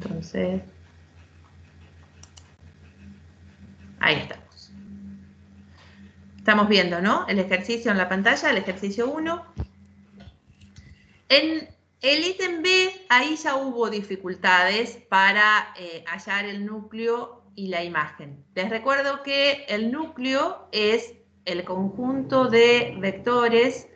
Entonces, ahí estamos. Estamos viendo, ¿no? El ejercicio en la pantalla, el ejercicio 1. En el ítem B, ahí ya hubo dificultades para hallar el núcleo y la imagen. Les recuerdo que el núcleo es el conjunto de vectores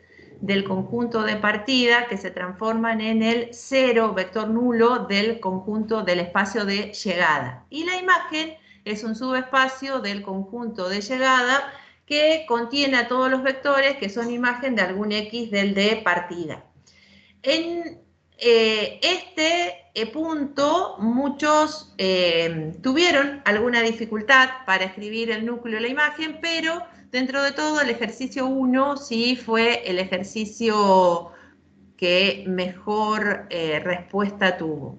del conjunto de partida que se transforman en el cero, vector nulo, del conjunto del espacio de llegada. Y la imagen es un subespacio del conjunto de llegada que contiene a todos los vectores que son imagen de algún X del de partida. En este punto, muchos tuvieron alguna dificultad para escribir el núcleo y la imagen, pero dentro de todo el ejercicio 1 sí fue el ejercicio que mejor respuesta tuvo.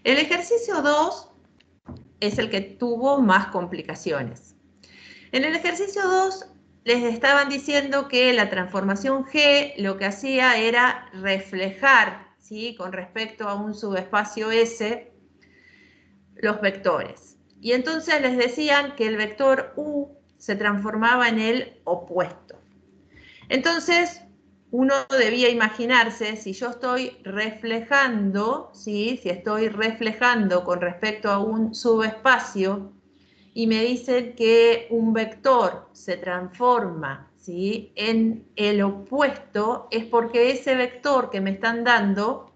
El ejercicio 2 es el que tuvo más complicaciones. En el ejercicio 2 les estaban diciendo que la transformación G lo que hacía era reflejar, ¿sí?, con respecto a un subespacio S, los vectores. Y entonces les decían que el vector U se transformaba en el opuesto. Entonces, uno debía imaginarse, si yo estoy reflejando, ¿sí?, si estoy reflejando con respecto a un subespacio, y me dicen que un vector se transforma, ¿sí?, en el opuesto, es porque ese vector que me están dando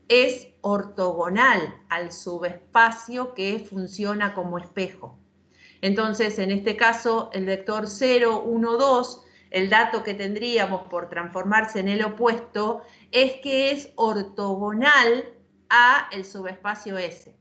es ortogonal al subespacio que funciona como espejo. Entonces, en este caso, el vector 0, 1, 2, el dato que tendríamos por transformarse en el opuesto es que es ortogonal a el subespacio S.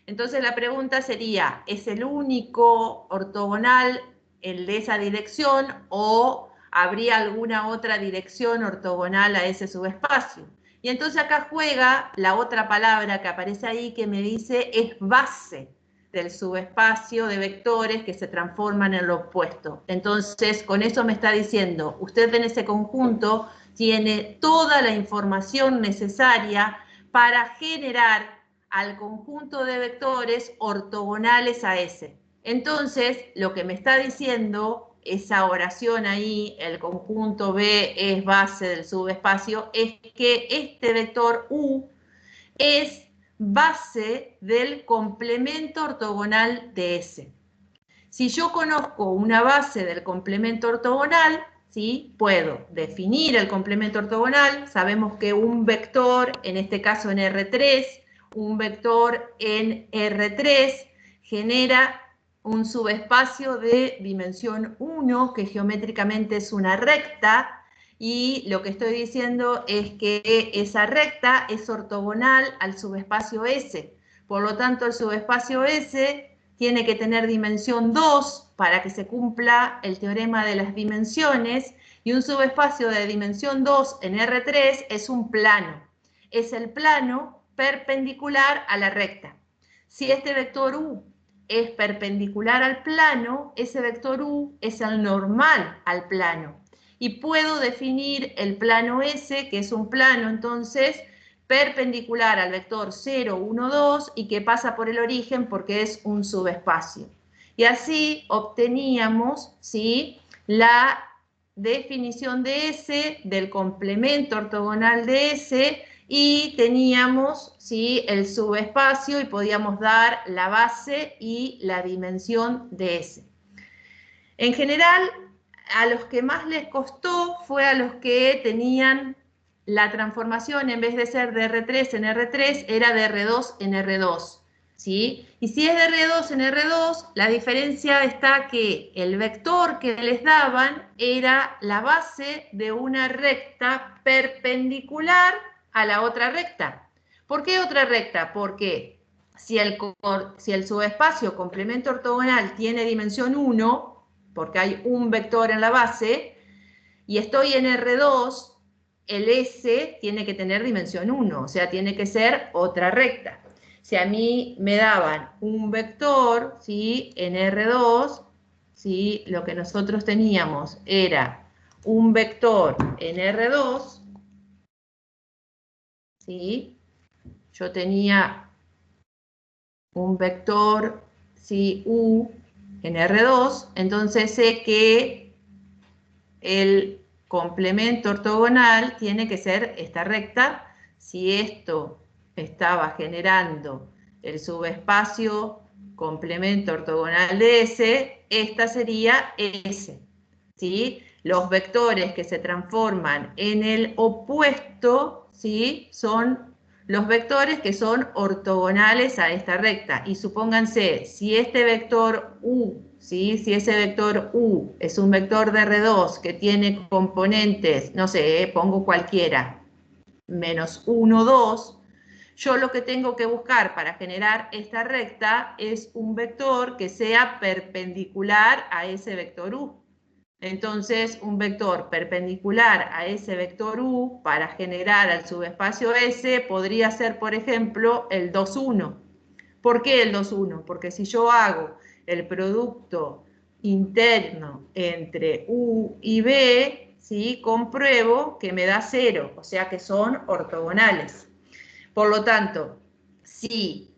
Entonces la pregunta sería, ¿es el único ortogonal el de esa dirección o habría alguna otra dirección ortogonal a ese subespacio? Y entonces acá juega la otra palabra que aparece ahí que me dice es base del subespacio de vectores que se transforman en lo opuesto. Entonces, con eso me está diciendo, usted en ese conjunto tiene toda la información necesaria para generar al conjunto de vectores ortogonales a ese. Entonces, lo que me está diciendo esa oración ahí, el conjunto B es base del subespacio, es que este vector U es base del complemento ortogonal de S. Si yo conozco una base del complemento ortogonal, ¿sí?, puedo definir el complemento ortogonal. Sabemos que un vector, en este caso en R3, un vector en R3 genera un subespacio de dimensión 1, que geométricamente es una recta, y lo que estoy diciendo es que esa recta es ortogonal al subespacio S. Por lo tanto, el subespacio S tiene que tener dimensión 2 para que se cumpla el teorema de las dimensiones, y un subespacio de dimensión 2 en R3 es un plano. Es el plano perpendicular a la recta. Si este vector U es perpendicular al plano, ese vector U es el normal al plano. Y puedo definir el plano S, que es un plano, entonces, perpendicular al vector 0, 1, 2 y que pasa por el origen porque es un subespacio. Y así obteníamos, ¿sí?, la definición de S, del complemento ortogonal de S, y teníamos, ¿sí?, el subespacio y podíamos dar la base y la dimensión de S. En general, a los que más les costó fue a los que tenían la transformación, en vez de ser de R3 en R3, era de R2 en R2, ¿sí? Y si es de R2 en R2, la diferencia está que el vector que les daban era la base de una recta perpendicular a la otra recta. ¿Por qué otra recta? Porque si el subespacio complemento ortogonal tiene dimensión 1, porque hay un vector en la base, y estoy en R2, el S tiene que tener dimensión 1, o sea, tiene que ser otra recta. Si a mí me daban un vector, ¿sí?, en R2, ¿sí?, lo que nosotros teníamos era un vector en R2, ¿sí?, yo tenía un vector, ¿sí? U en R2, entonces sé que el complemento ortogonal tiene que ser esta recta. Si esto estaba generando el subespacio complemento ortogonal de S, esta sería S, ¿sí? Los vectores que se transforman en el opuesto, ¿sí? Son los vectores que son ortogonales a esta recta. Y supónganse, si este vector U, ¿sí? Si ese vector U es un vector de R2 que tiene componentes, no sé, pongo cualquiera, menos 1, 2, yo lo que tengo que buscar para generar esta recta es un vector que sea perpendicular a ese vector U. Entonces, un vector perpendicular a ese vector U para generar el subespacio S podría ser, por ejemplo, el 2, 1. ¿Por qué el 2, 1? Porque si yo hago el producto interno entre U y B, ¿sí? Compruebo que me da 0, o sea que son ortogonales. Por lo tanto, si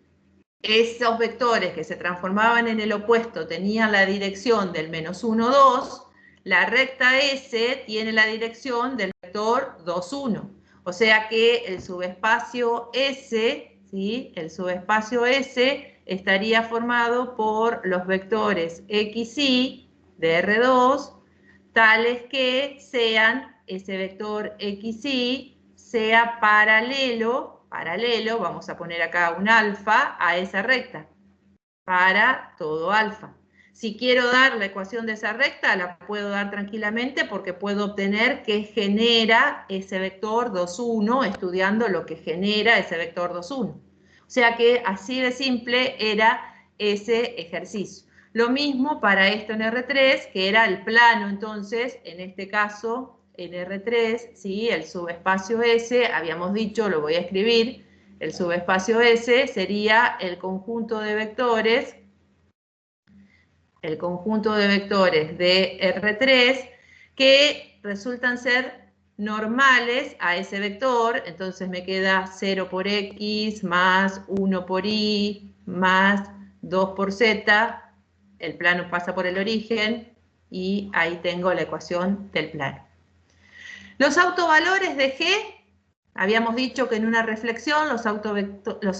esos vectores que se transformaban en el opuesto tenían la dirección del menos 1, 2, la recta S tiene la dirección del vector 2, 1. O sea que el subespacio S, ¿sí? El subespacio S estaría formado por los vectores X, Y de R2, tales que sean, ese vector X, Y sea paralelo, vamos a poner acá un alfa a esa recta, para todo alfa. Si quiero dar la ecuación de esa recta, la puedo dar tranquilamente porque puedo obtener qué genera ese vector 2, 1, estudiando lo que genera ese vector 2, 1. O sea que así de simple era ese ejercicio. Lo mismo para esto en R3, que era el plano, entonces, en este caso, en R3, ¿sí? El subespacio S, habíamos dicho, lo voy a escribir, el subespacio S sería el conjunto de vectores de R3 que resultan ser normales a ese vector, entonces me queda 0 por X más 1 por Y más 2 por Z, el plano pasa por el origen y ahí tengo la ecuación del plano. Los autovalores de G, habíamos dicho que en una reflexión los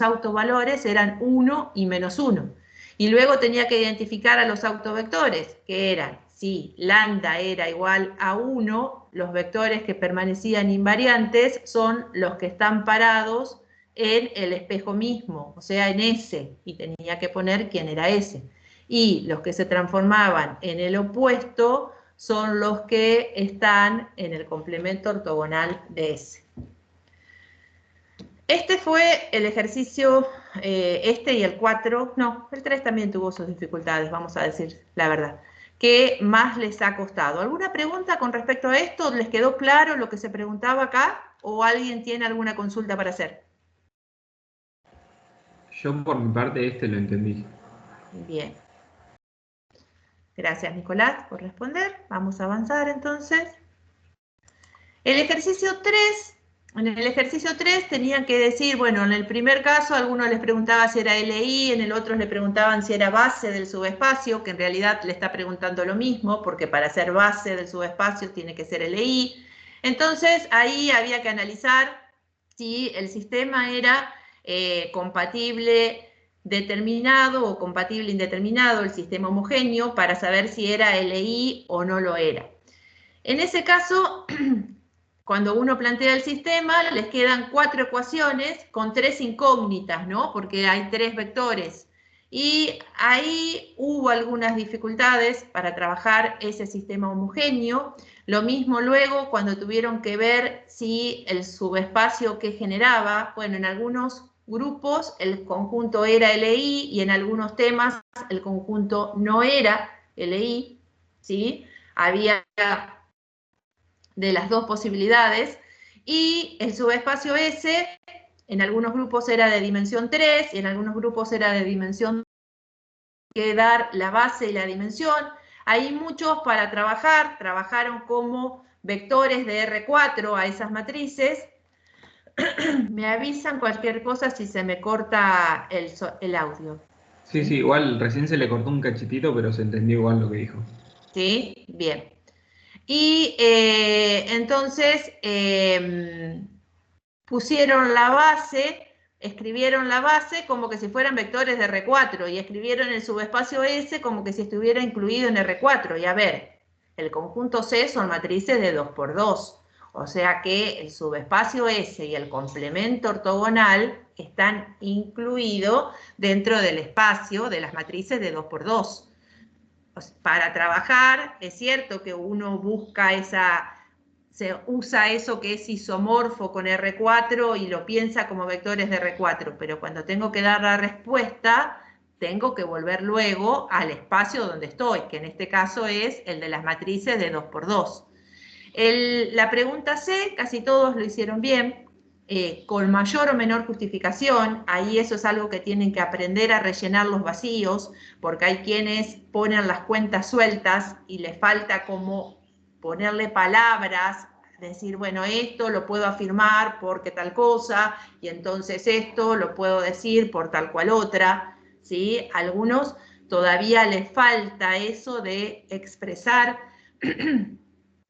autovalores eran 1 y menos 1. Y luego tenía que identificar a los autovectores, que eran, si lambda era igual a 1, los vectores que permanecían invariantes son los que están parados en el espejo mismo, o sea, en S, y tenía que poner quién era S. Y los que se transformaban en el opuesto son los que están en el complemento ortogonal de S. Este fue el ejercicio, este y el 4, no, el 3 también tuvo sus dificultades, vamos a decir la verdad. ¿Qué más les ha costado? ¿Alguna pregunta con respecto a esto? ¿Les quedó claro lo que se preguntaba acá? ¿O alguien tiene alguna consulta para hacer? Yo por mi parte lo entendí. Bien. Gracias, Nicolás, por responder. Vamos a avanzar entonces. El ejercicio 3, en el ejercicio 3 tenían que decir, bueno, en el primer caso a algunos les preguntaba si era LI, en el otro le preguntaban si era base del subespacio, que en realidad le está preguntando lo mismo, porque para ser base del subespacio tiene que ser LI. Entonces ahí había que analizar si el sistema era compatible determinado o compatible indeterminado, el sistema homogéneo, para saber si era LI o no lo era. En ese caso, cuando uno plantea el sistema, les quedan 4 ecuaciones con 3 incógnitas, ¿no? Porque hay 3 vectores. Y ahí hubo algunas dificultades para trabajar ese sistema homogéneo. Lo mismo luego cuando tuvieron que ver si el subespacio que generaba, bueno, en algunos grupos el conjunto era LI y en algunos temas el conjunto no era LI, ¿sí? Había de las dos posibilidades, y el subespacio S en algunos grupos era de dimensión 3 y en algunos grupos era de dimensión 2, que dar la base y la dimensión. Hay muchos para trabajar, trabajaron como vectores de R4 a esas matrices, Me avisan cualquier cosa si se me corta el audio. Sí, sí, igual recién se le cortó un cachitito, pero se entendió igual lo que dijo. ¿Sí? Bien. Y entonces pusieron la base, escribieron la base como que si fueran vectores de R4 y escribieron el subespacio S como que si estuviera incluido en R4. Y a ver, el conjunto C son matrices de 2 por 2. O sea que el subespacio S y el complemento ortogonal están incluidos dentro del espacio de las matrices de 2 por 2. Para trabajar, es cierto que uno busca se usa eso que es isomorfo con R4 y lo piensa como vectores de R4, pero cuando tengo que dar la respuesta, tengo que volver luego al espacio donde estoy, que en este caso es el de las matrices de 2 por 2. La pregunta C, casi todos lo hicieron bien, con mayor o menor justificación. Ahí eso es algo que tienen que aprender a rellenar los vacíos, porque hay quienes ponen las cuentas sueltas y les falta como ponerle palabras, decir, bueno, esto lo puedo afirmar porque tal cosa, y entonces esto lo puedo decir por tal cual otra, ¿sí? A algunos todavía les falta eso de expresar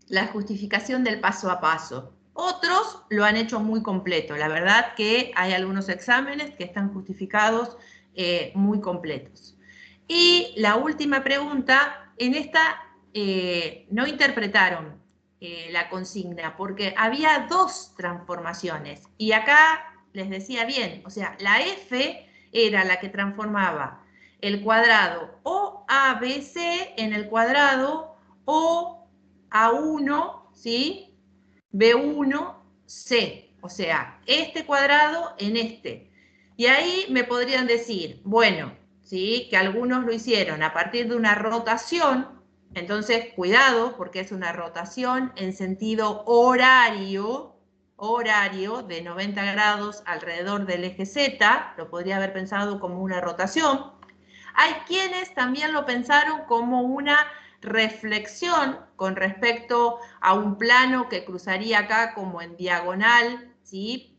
la justificación del paso a paso. Otros lo han hecho muy completo. La verdad que hay algunos exámenes que están justificados muy completos. Y la última pregunta, en esta no interpretaron la consigna porque había dos transformaciones. Y acá les decía bien, o sea, la F era la que transformaba el cuadrado o ABC en el cuadrado o A1, ¿sí? B1, C. O sea, este cuadrado en este. Y ahí me podrían decir, bueno, ¿sí? Que algunos lo hicieron a partir de una rotación. Entonces, cuidado, porque es una rotación en sentido horario de 90 grados alrededor del eje Z. Lo podría haber pensado como una rotación. Hay quienes también lo pensaron como una reflexión con respecto a un plano que cruzaría acá como en diagonal, ¿sí?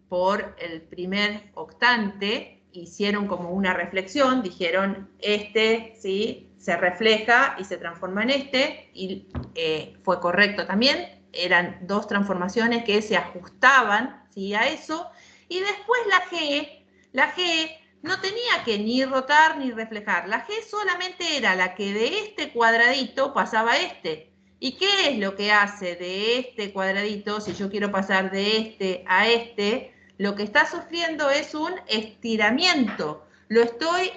Por el primer octante, hicieron como una reflexión, dijeron este, ¿sí? Se refleja y se transforma en este, y fue correcto también, eran dos transformaciones que se ajustaban, ¿sí? A eso, y después la G no tenía que ni rotar ni reflejar. La G solamente era la que de este cuadradito pasaba a este. ¿Y qué es lo que hace de este cuadradito, si yo quiero pasar de este a este? Lo que está sufriendo es un estiramiento. Lo estoy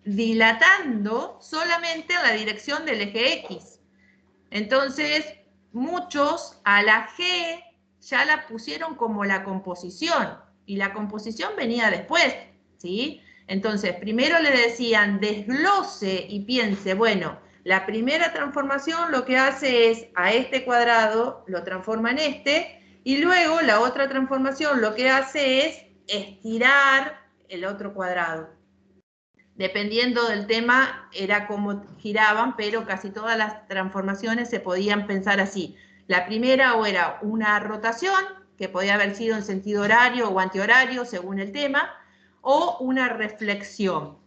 dilatando solamente en la dirección del eje X. Entonces, muchos a la G ya la pusieron como la composición, y la composición venía después, ¿sí? Entonces, primero le decían desglose y piense, bueno, la primera transformación lo que hace es a este cuadrado lo transforma en este, y luego la otra transformación lo que hace es estirar el otro cuadrado. Dependiendo del tema, era como giraban, pero casi todas las transformaciones se podían pensar así. La primera o era una rotación, que podía haber sido en sentido horario o antihorario, según el tema, o una reflexión.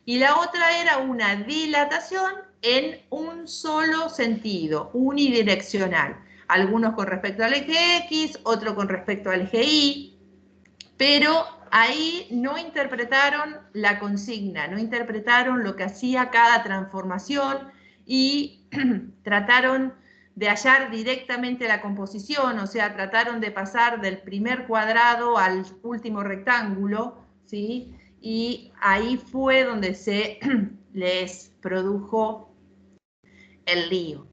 Y la otra era una dilatación en un solo sentido, unidireccional. Algunos con respecto al eje X, otros con respecto al eje Y, pero ahí no interpretaron la consigna, no interpretaron lo que hacía cada transformación y trataron de hallar directamente la composición, o sea, trataron de pasar del primer cuadrado al último rectángulo, ¿sí? Y ahí fue donde se les produjo el lío.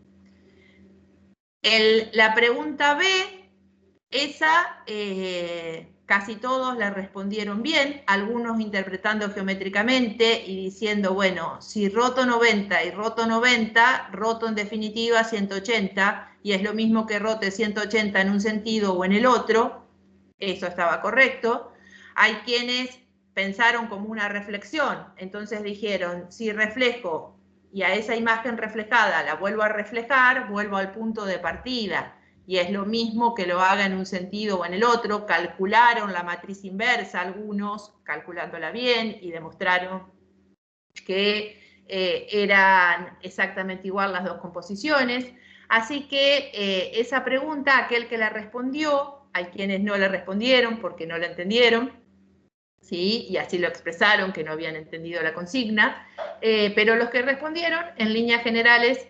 La pregunta B, esa casi todos la respondieron bien, algunos interpretando geométricamente y diciendo, bueno, si roto 90 y roto 90, roto en definitiva 180, y es lo mismo que rote 180 en un sentido o en el otro, eso estaba correcto. Hay quienes pensaron como una reflexión, entonces dijeron, si reflejo y a esa imagen reflejada la vuelvo a reflejar, vuelvo al punto de partida. y es lo mismo que lo haga en un sentido o en el otro. Calcularon la matriz inversa, algunos calculándola bien, y demostraron que eran exactamente igual las dos composiciones. Así que esa pregunta, aquel que la respondió, hay quienes no la respondieron porque no la entendieron, ¿sí? Y así lo expresaron, que no habían entendido la consigna, pero los que respondieron, en líneas generales,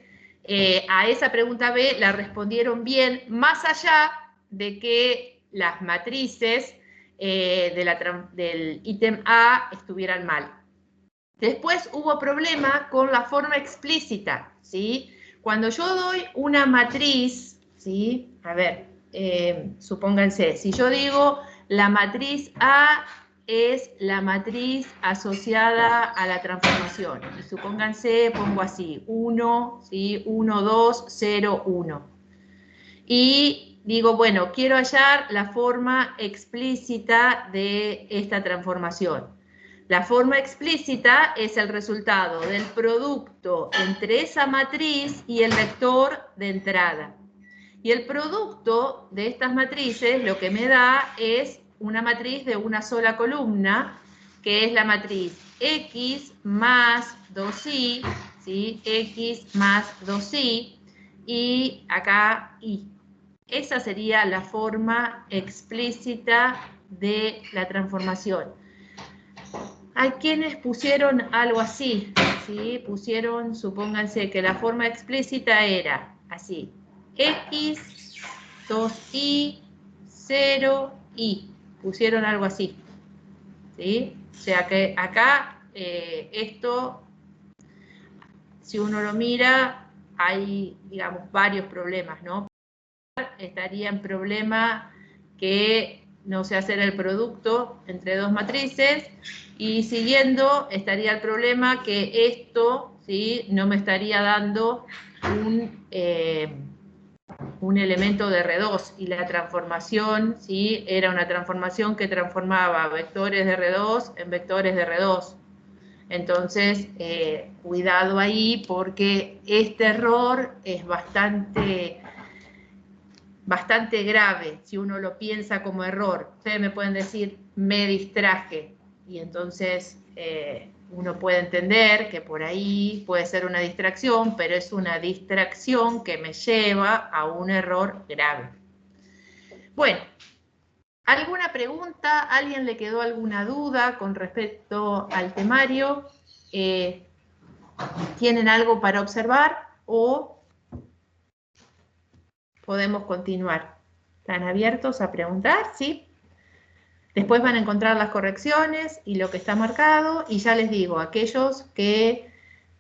a esa pregunta B la respondieron bien, más allá de que las matrices del ítem A estuvieran mal. Después hubo problema con la forma explícita, ¿sí? Cuando yo doy una matriz, ¿sí? A ver, supónganse, si yo digo la matriz A es la matriz asociada a la transformación, y supónganse, pongo así, 1, ¿sí? 1, 2, 0, 1. Y digo, bueno, quiero hallar la forma explícita de esta transformación. La forma explícita es el resultado del producto entre esa matriz y el vector de entrada. Y el producto de estas matrices lo que me da es una matriz de una sola columna, que es la matriz X más 2Y, ¿sí? X más 2Y, y acá Y. Esa sería la forma explícita de la transformación. Hay quienes pusieron algo así, ¿sí? Pusieron, supónganse que la forma explícita era así: X, 2Y, 0Y. Pusieron algo así, ¿sí? O sea que acá esto, si uno lo mira, hay, digamos, varios problemas, ¿no? Estaría en problema que no sé hacer el producto entre dos matrices, y siguiendo estaría el problema que esto, ¿sí? No me estaría dando un elemento de R2, y la transformación, ¿sí? Era una transformación que transformaba vectores de R2 en vectores de R2. Entonces, cuidado ahí, porque este error es bastante grave si uno lo piensa como error. Ustedes me pueden decir, me distraje, y entonces uno puede entender que por ahí puede ser una distracción, pero es una distracción que me lleva a un error grave. Bueno, ¿alguna pregunta? ¿A alguien le quedó alguna duda con respecto al temario? ¿Tienen algo para observar o podemos continuar? ¿Están abiertos a preguntar? ¿Sí? Después van a encontrar las correcciones y lo que está marcado, y ya les digo, aquellos que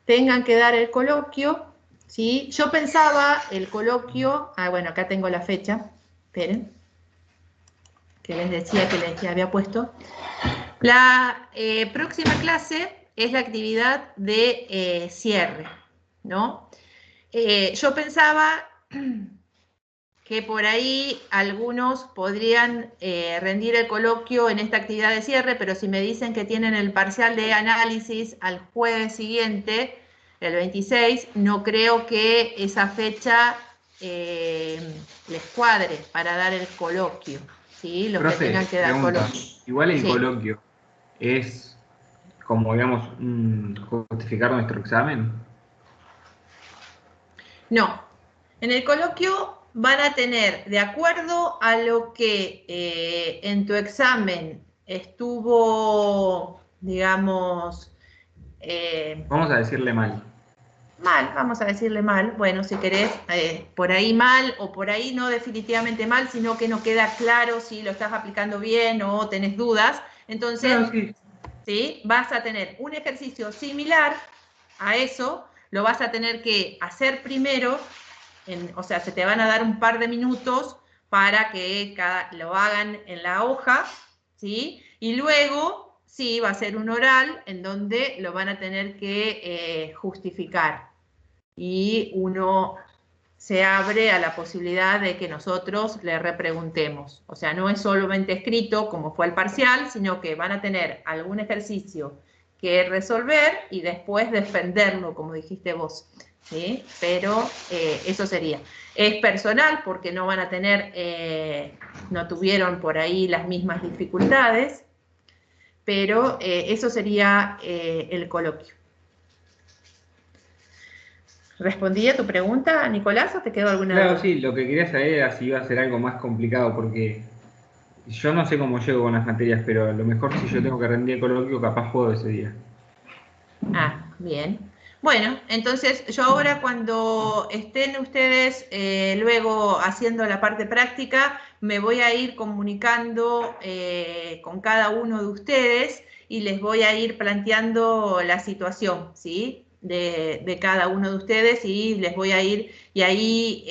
tengan que dar el coloquio, ¿sí? Yo pensaba el coloquio, bueno, acá tengo la fecha, esperen, que les decía que les había puesto. La próxima clase es la actividad de cierre, ¿no? Yo pensaba que por ahí algunos podrían rendir el coloquio en esta actividad de cierre, pero si me dicen que tienen el parcial de análisis al jueves siguiente, el 26, no creo que esa fecha les cuadre para dar el coloquio, ¿sí? Los Profe, que tengan que dar pregunta, coloquio. igual el Sí. coloquio es como, digamos, justificar nuestro examen. No, en el coloquio van a tener, de acuerdo a lo que en tu examen estuvo, digamos, Vamos a decirle mal. mal, vamos a decirle mal, bueno, si querés, por ahí mal, o por ahí no definitivamente mal, sino que no queda claro si lo estás aplicando bien o tenés dudas, entonces, Claro, sí. ¿sí? Vas a tener un ejercicio similar a eso, lo vas a tener que hacer primero, o sea, se te van a dar un par de minutos para que lo hagan en la hoja, ¿sí? Y luego, sí, va a ser un oral en donde lo van a tener que justificar. Y uno se abre a la posibilidad de que nosotros le repreguntemos. O sea, no es solamente escrito como fue el parcial, sino que van a tener algún ejercicio que resolver y después defenderlo, como dijiste vos. ¿sí? Pero eso sería. Es personal porque no van a tener, no tuvieron por ahí las mismas dificultades, pero eso sería el coloquio. ¿Respondí a tu pregunta, Nicolás, o te quedó alguna Claro, duda? sí, lo que quería saber era si iba a ser algo más complicado, porque yo no sé cómo llego con las materias, pero a lo mejor si yo tengo que rendir el coloquio, capaz puedo ese día. Ah, bien. Bueno, entonces yo ahora cuando estén ustedes luego haciendo la parte práctica, me voy a ir comunicando con cada uno de ustedes y les voy a ir planteando la situación, ¿sí? De cada uno de ustedes y les voy a ir, y ahí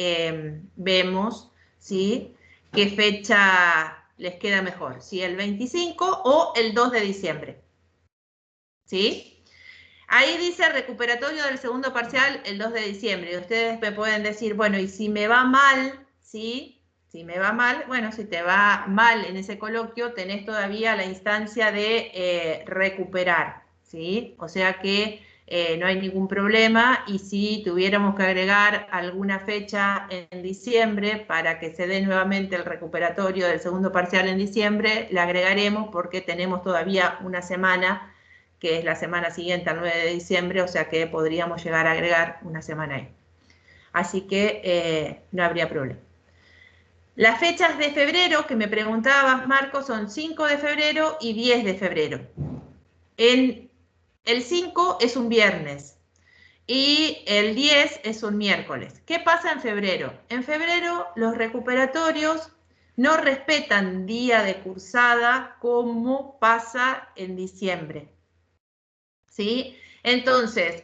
vemos, ¿sí? Qué fecha les queda mejor, si el 25 o el 2 de diciembre, ¿sí? Ahí dice recuperatorio del segundo parcial el 2 de diciembre. Y ustedes me pueden decir, bueno, y si me va mal, ¿sí? Si me va mal, bueno, si te va mal en ese coloquio, tenés todavía la instancia de recuperar, ¿sí? O sea que no hay ningún problema, y si tuviéramos que agregar alguna fecha en diciembre para que se dé nuevamente el recuperatorio del segundo parcial en diciembre, la agregaremos porque tenemos todavía una semana, que es la semana siguiente al 9 de diciembre, o sea que podríamos llegar a agregar una semana ahí. Así que no habría problema. Las fechas de febrero que me preguntabas, Marco, son 5 de febrero y 10 de febrero. El 5 es un viernes y el 10 es un miércoles. ¿Qué pasa en febrero? En febrero los recuperatorios no respetan día de cursada como pasa en diciembre, ¿sí? Entonces,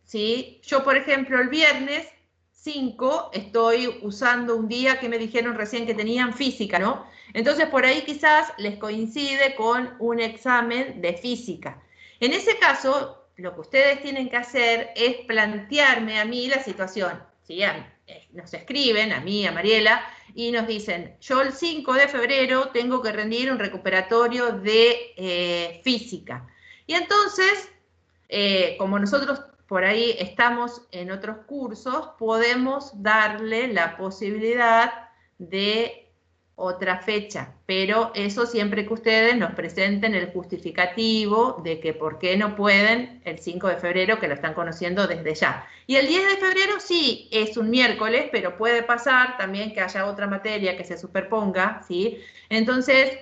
¿sí? Yo, por ejemplo, el viernes 5 estoy usando un día que me dijeron recién que tenían física, ¿no? Entonces, por ahí quizás les coincide con un examen de física. En ese caso, lo que ustedes tienen que hacer es plantearme a mí la situación, ¿sí? Nos escriben, a mí, a Mariela, y nos dicen, yo el 5 de febrero tengo que rendir un recuperatorio de física. Y entonces, como nosotros por ahí estamos en otros cursos, podemos darle la posibilidad de otra fecha, pero eso siempre que ustedes nos presenten el justificativo de que por qué no pueden el 5 de febrero, que lo están conociendo desde ya. Y el 10 de febrero sí, es un miércoles, pero puede pasar también que haya otra materia que se superponga, ¿sí? Entonces,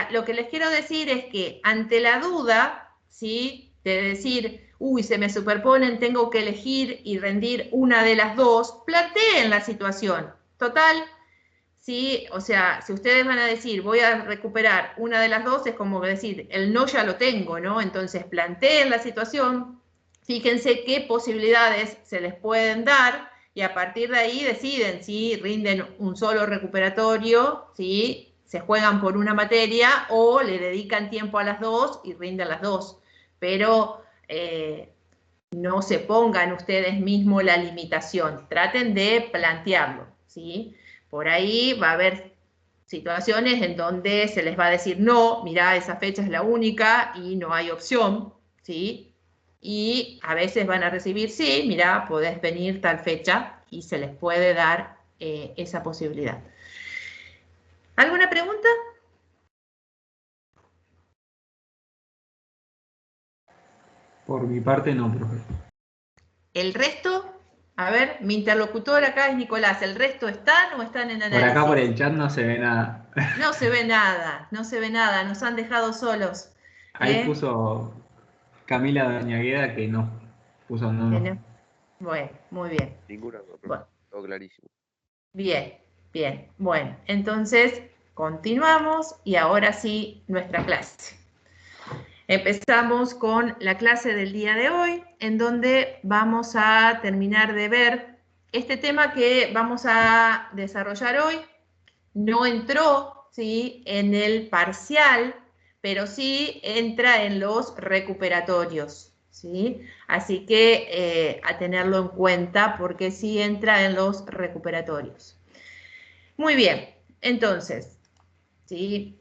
lo que les quiero decir es que ante la duda, ¿sí? De decir, uy, se me superponen, tengo que elegir y rendir una de las dos, planteen la situación. Total, ¿sí? O sea, si ustedes van a decir, voy a recuperar una de las dos, es como decir, el no ya lo tengo, ¿no? Entonces, planteen la situación, fíjense qué posibilidades se les pueden dar, y a partir de ahí deciden si rinden un solo recuperatorio, si se juegan por una materia, o le dedican tiempo a las dos y rinden las dos. Pero no se pongan ustedes mismos la limitación, traten de plantearlo, ¿sí? Por ahí va a haber situaciones en donde se les va a decir, no, mirá, esa fecha es la única y no hay opción, ¿sí? Y a veces van a recibir, sí, mirá, podés venir tal fecha, y se les puede dar esa posibilidad. ¿Alguna pregunta? Por mi parte, no, profe. El resto, a ver, mi interlocutor acá es Nicolás, ¿el resto están o están en Por acá por análisis? el chat no se ve nada. No se ve nada, no se ve nada, nos han dejado solos. Ahí puso Camila Dañagueda que no. Puso no, no. Bueno, muy bien. Ninguna duda, profe. Bueno, Todo clarísimo. bien, bien. Bueno, entonces continuamos y ahora sí nuestra clase. Empezamos con la clase del día de hoy, en donde vamos a terminar de ver este tema que vamos a desarrollar hoy. No entró, ¿sí?, en el parcial, pero sí entra en los recuperatorios, ¿sí? Así que a tenerlo en cuenta porque sí entra en los recuperatorios. Muy bien, entonces, ¿sí?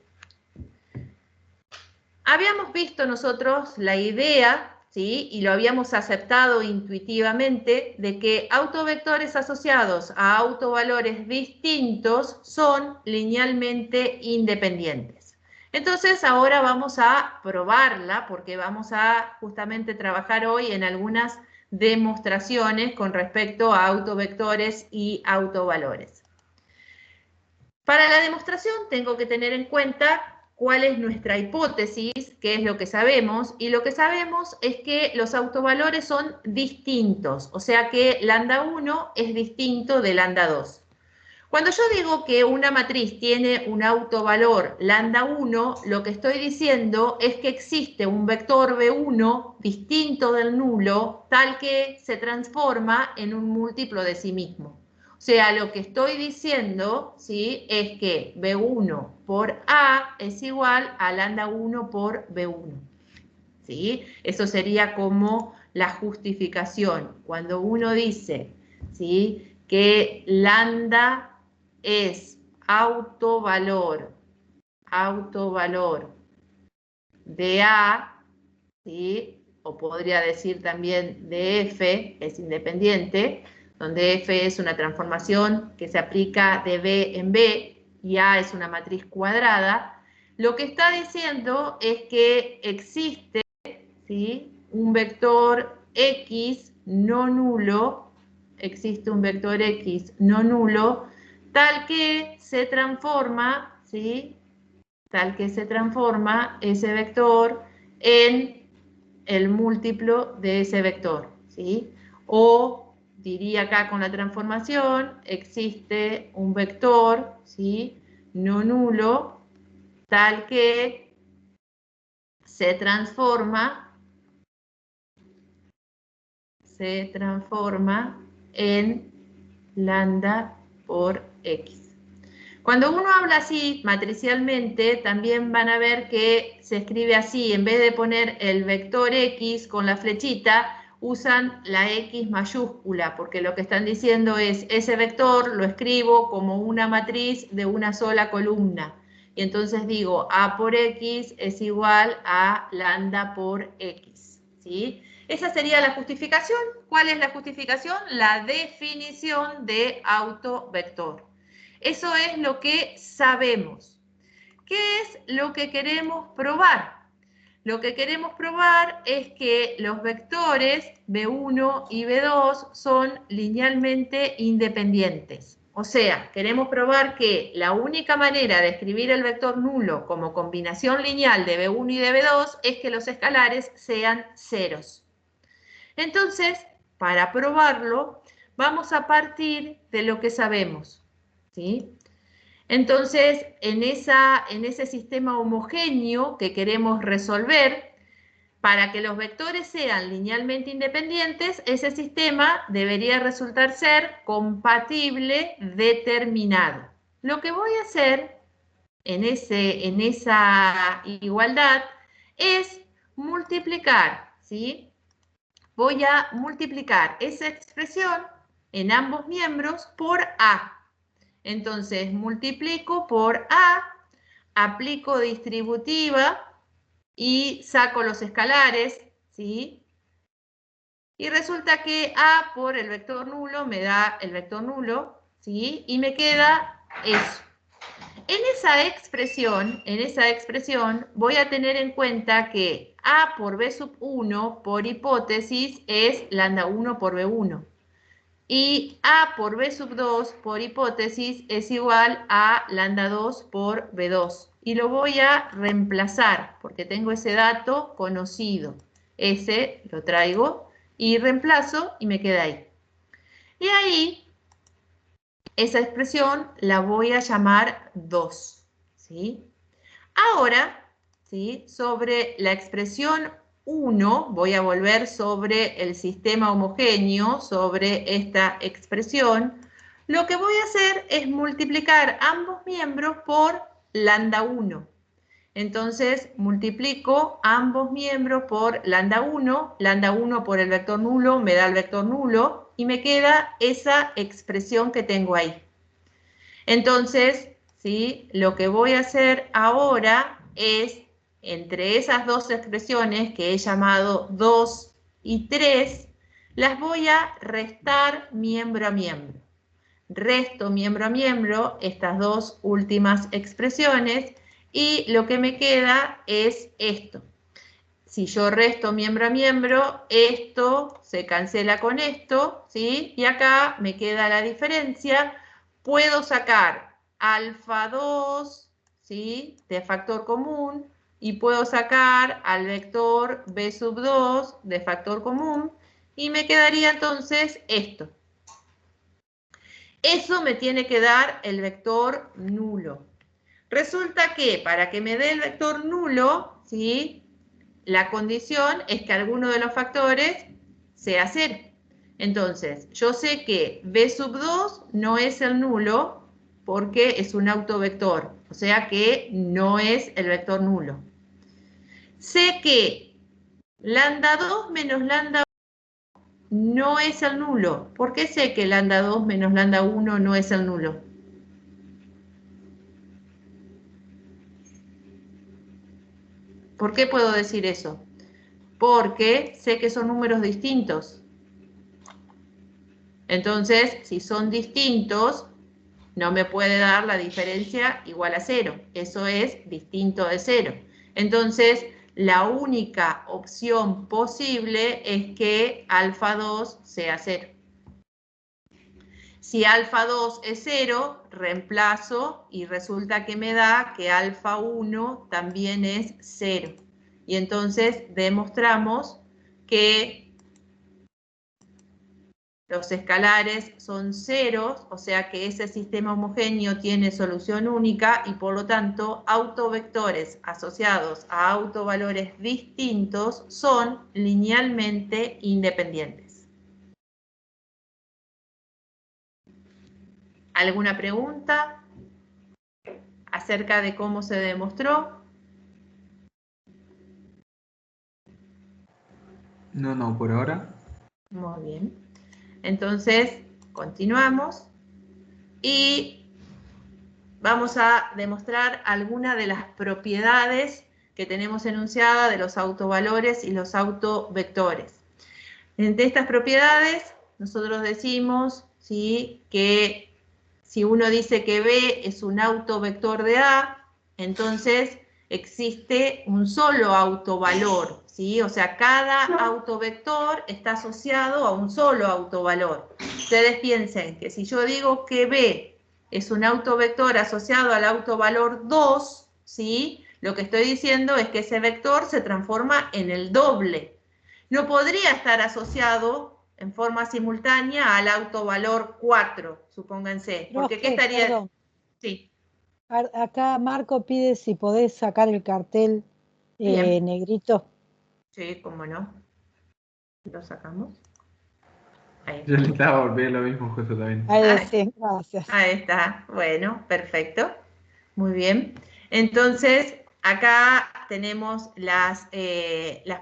Habíamos visto nosotros la idea ¿sí? Y lo habíamos aceptado intuitivamente, de que autovectores asociados a autovalores distintos son linealmente independientes. Entonces ahora vamos a probarla, porque vamos a justamente trabajar hoy en algunas demostraciones con respecto a autovectores y autovalores. Para la demostración tengo que tener en cuenta cuál es nuestra hipótesis, qué es lo que sabemos, y lo que sabemos es que los autovalores son distintos, o sea que lambda 1 es distinto de lambda 2. Cuando yo digo que una matriz tiene un autovalor lambda 1, lo que estoy diciendo es que existe un vector B1 distinto del nulo, tal que se transforma en un múltiplo de sí mismo. O sea, lo que estoy diciendo, ¿sí?, es que B1 por A es igual a lambda 1 por B1. ¿Sí? Eso sería como la justificación. Cuando uno dice, ¿sí?, que lambda es autovalor de A, ¿sí?, o podría decir también de F, es independiente, donde F es una transformación que se aplica de B en B y A es una matriz cuadrada, lo que está diciendo es que existe, ¿sí?, un vector X no nulo, existe un vector X no nulo, tal que se transforma, ¿sí?, tal que se transforma ese vector en el múltiplo de ese vector, ¿sí? O diría acá con la transformación, existe un vector, ¿sí?, no nulo, tal que se transforma en lambda por X. Cuando uno habla así matricialmente, también van a ver que se escribe así, en vez de poner el vector X con la flechita, usan la X mayúscula, porque lo que están diciendo es, ese vector lo escribo como una matriz de una sola columna. Y entonces digo, A por X es igual a lambda por X, ¿sí? Esa sería la justificación. ¿Cuál es la justificación? La definición de autovector. Eso es lo que sabemos. ¿Qué es lo que queremos probar? Lo que queremos probar es que los vectores B1 y B2 son linealmente independientes. O sea, queremos probar que la única manera de escribir el vector nulo como combinación lineal de B1 y de B2 es que los escalares sean ceros. Entonces, para probarlo, vamos a partir de lo que sabemos, ¿sí? Entonces, en ese sistema homogéneo que queremos resolver, para que los vectores sean linealmente independientes, ese sistema debería resultar ser compatible determinado. Lo que voy a hacer en esa igualdad es multiplicar, ¿sí? Voy a multiplicar esa expresión en ambos miembros por A. Entonces, multiplico por A, aplico distributiva y saco los escalares, ¿sí? Y resulta que A por el vector nulo me da el vector nulo, ¿sí? Y me queda eso. En esa expresión voy a tener en cuenta que A por B sub 1 por hipótesis es lambda 1 por B1. Y A por B sub 2 por hipótesis es igual a lambda 2 por B2. Y lo voy a reemplazar porque tengo ese dato conocido. Ese lo traigo y reemplazo y me queda ahí. Y ahí, esa expresión la voy a llamar 2. ¿Sí? Ahora, ¿sí?, sobre la expresión 1, voy a volver sobre el sistema homogéneo, sobre esta expresión. Lo que voy a hacer es multiplicar ambos miembros por lambda 1. Entonces, multiplico ambos miembros por lambda 1 por el vector nulo me da el vector nulo, y me queda esa expresión que tengo ahí. Entonces, ¿sí?, lo que voy a hacer ahora es entre esas dos expresiones que he llamado 2 y 3, las voy a restar miembro a miembro. Resto miembro a miembro estas dos últimas expresiones y lo que me queda es esto. Si yo resto miembro a miembro, esto se cancela con esto, ¿sí? Y acá me queda la diferencia. Puedo sacar alfa 2, ¿sí? De factor común, y puedo sacar al vector b sub 2 de factor común, y me quedaría entonces esto. Eso me tiene que dar el vector nulo. Resulta que para que me dé el vector nulo, ¿sí? La condición es que alguno de los factores sea 0. Entonces, yo sé que b sub 2 no es el nulo porque es un autovector, o sea que no es el vector nulo. Sé que lambda 2 menos lambda 1 no es el nulo. ¿Por qué sé que lambda 2 menos lambda 1 no es el nulo? ¿Por qué puedo decir eso? Porque sé que son números distintos. Entonces, si son distintos, no me puede dar la diferencia igual a 0. Eso es distinto de 0. Entonces, la única opción posible es que alfa 2 sea 0. Si alfa 2 es 0, reemplazo y resulta que me da que alfa 1 también es 0. Y entonces demostramos que los escalares son ceros, o sea que ese sistema homogéneo tiene solución única y por lo tanto autovectores asociados a autovalores distintos son linealmente independientes. ¿Alguna pregunta acerca de cómo se demostró? No, por ahora. Muy bien. Entonces, continuamos y vamos a demostrar algunas de las propiedades que tenemos enunciadas de los autovalores y los autovectores. Entre estas propiedades, nosotros decimos, ¿sí?, que si uno dice que B es un autovector de A, entonces existe un solo autovalor, ¿sí? O sea, cada autovector está asociado a un solo autovalor. Ustedes piensen que si yo digo que B es un autovector asociado al autovalor 2, ¿sí? Lo que estoy diciendo es que ese vector se transforma en el doble. No podría estar asociado en forma simultánea al autovalor 4, supónganse. Porque Profe, ¿qué estaría? perdón. Sí. Acá Marco pide si podés sacar el cartel negrito. Sí, cómo no. Lo sacamos. Ahí Yo está. le estaba volviendo lo mismo justo también. Ahí sí, gracias. Ahí está. Bueno, perfecto. Muy bien. Entonces, acá tenemos las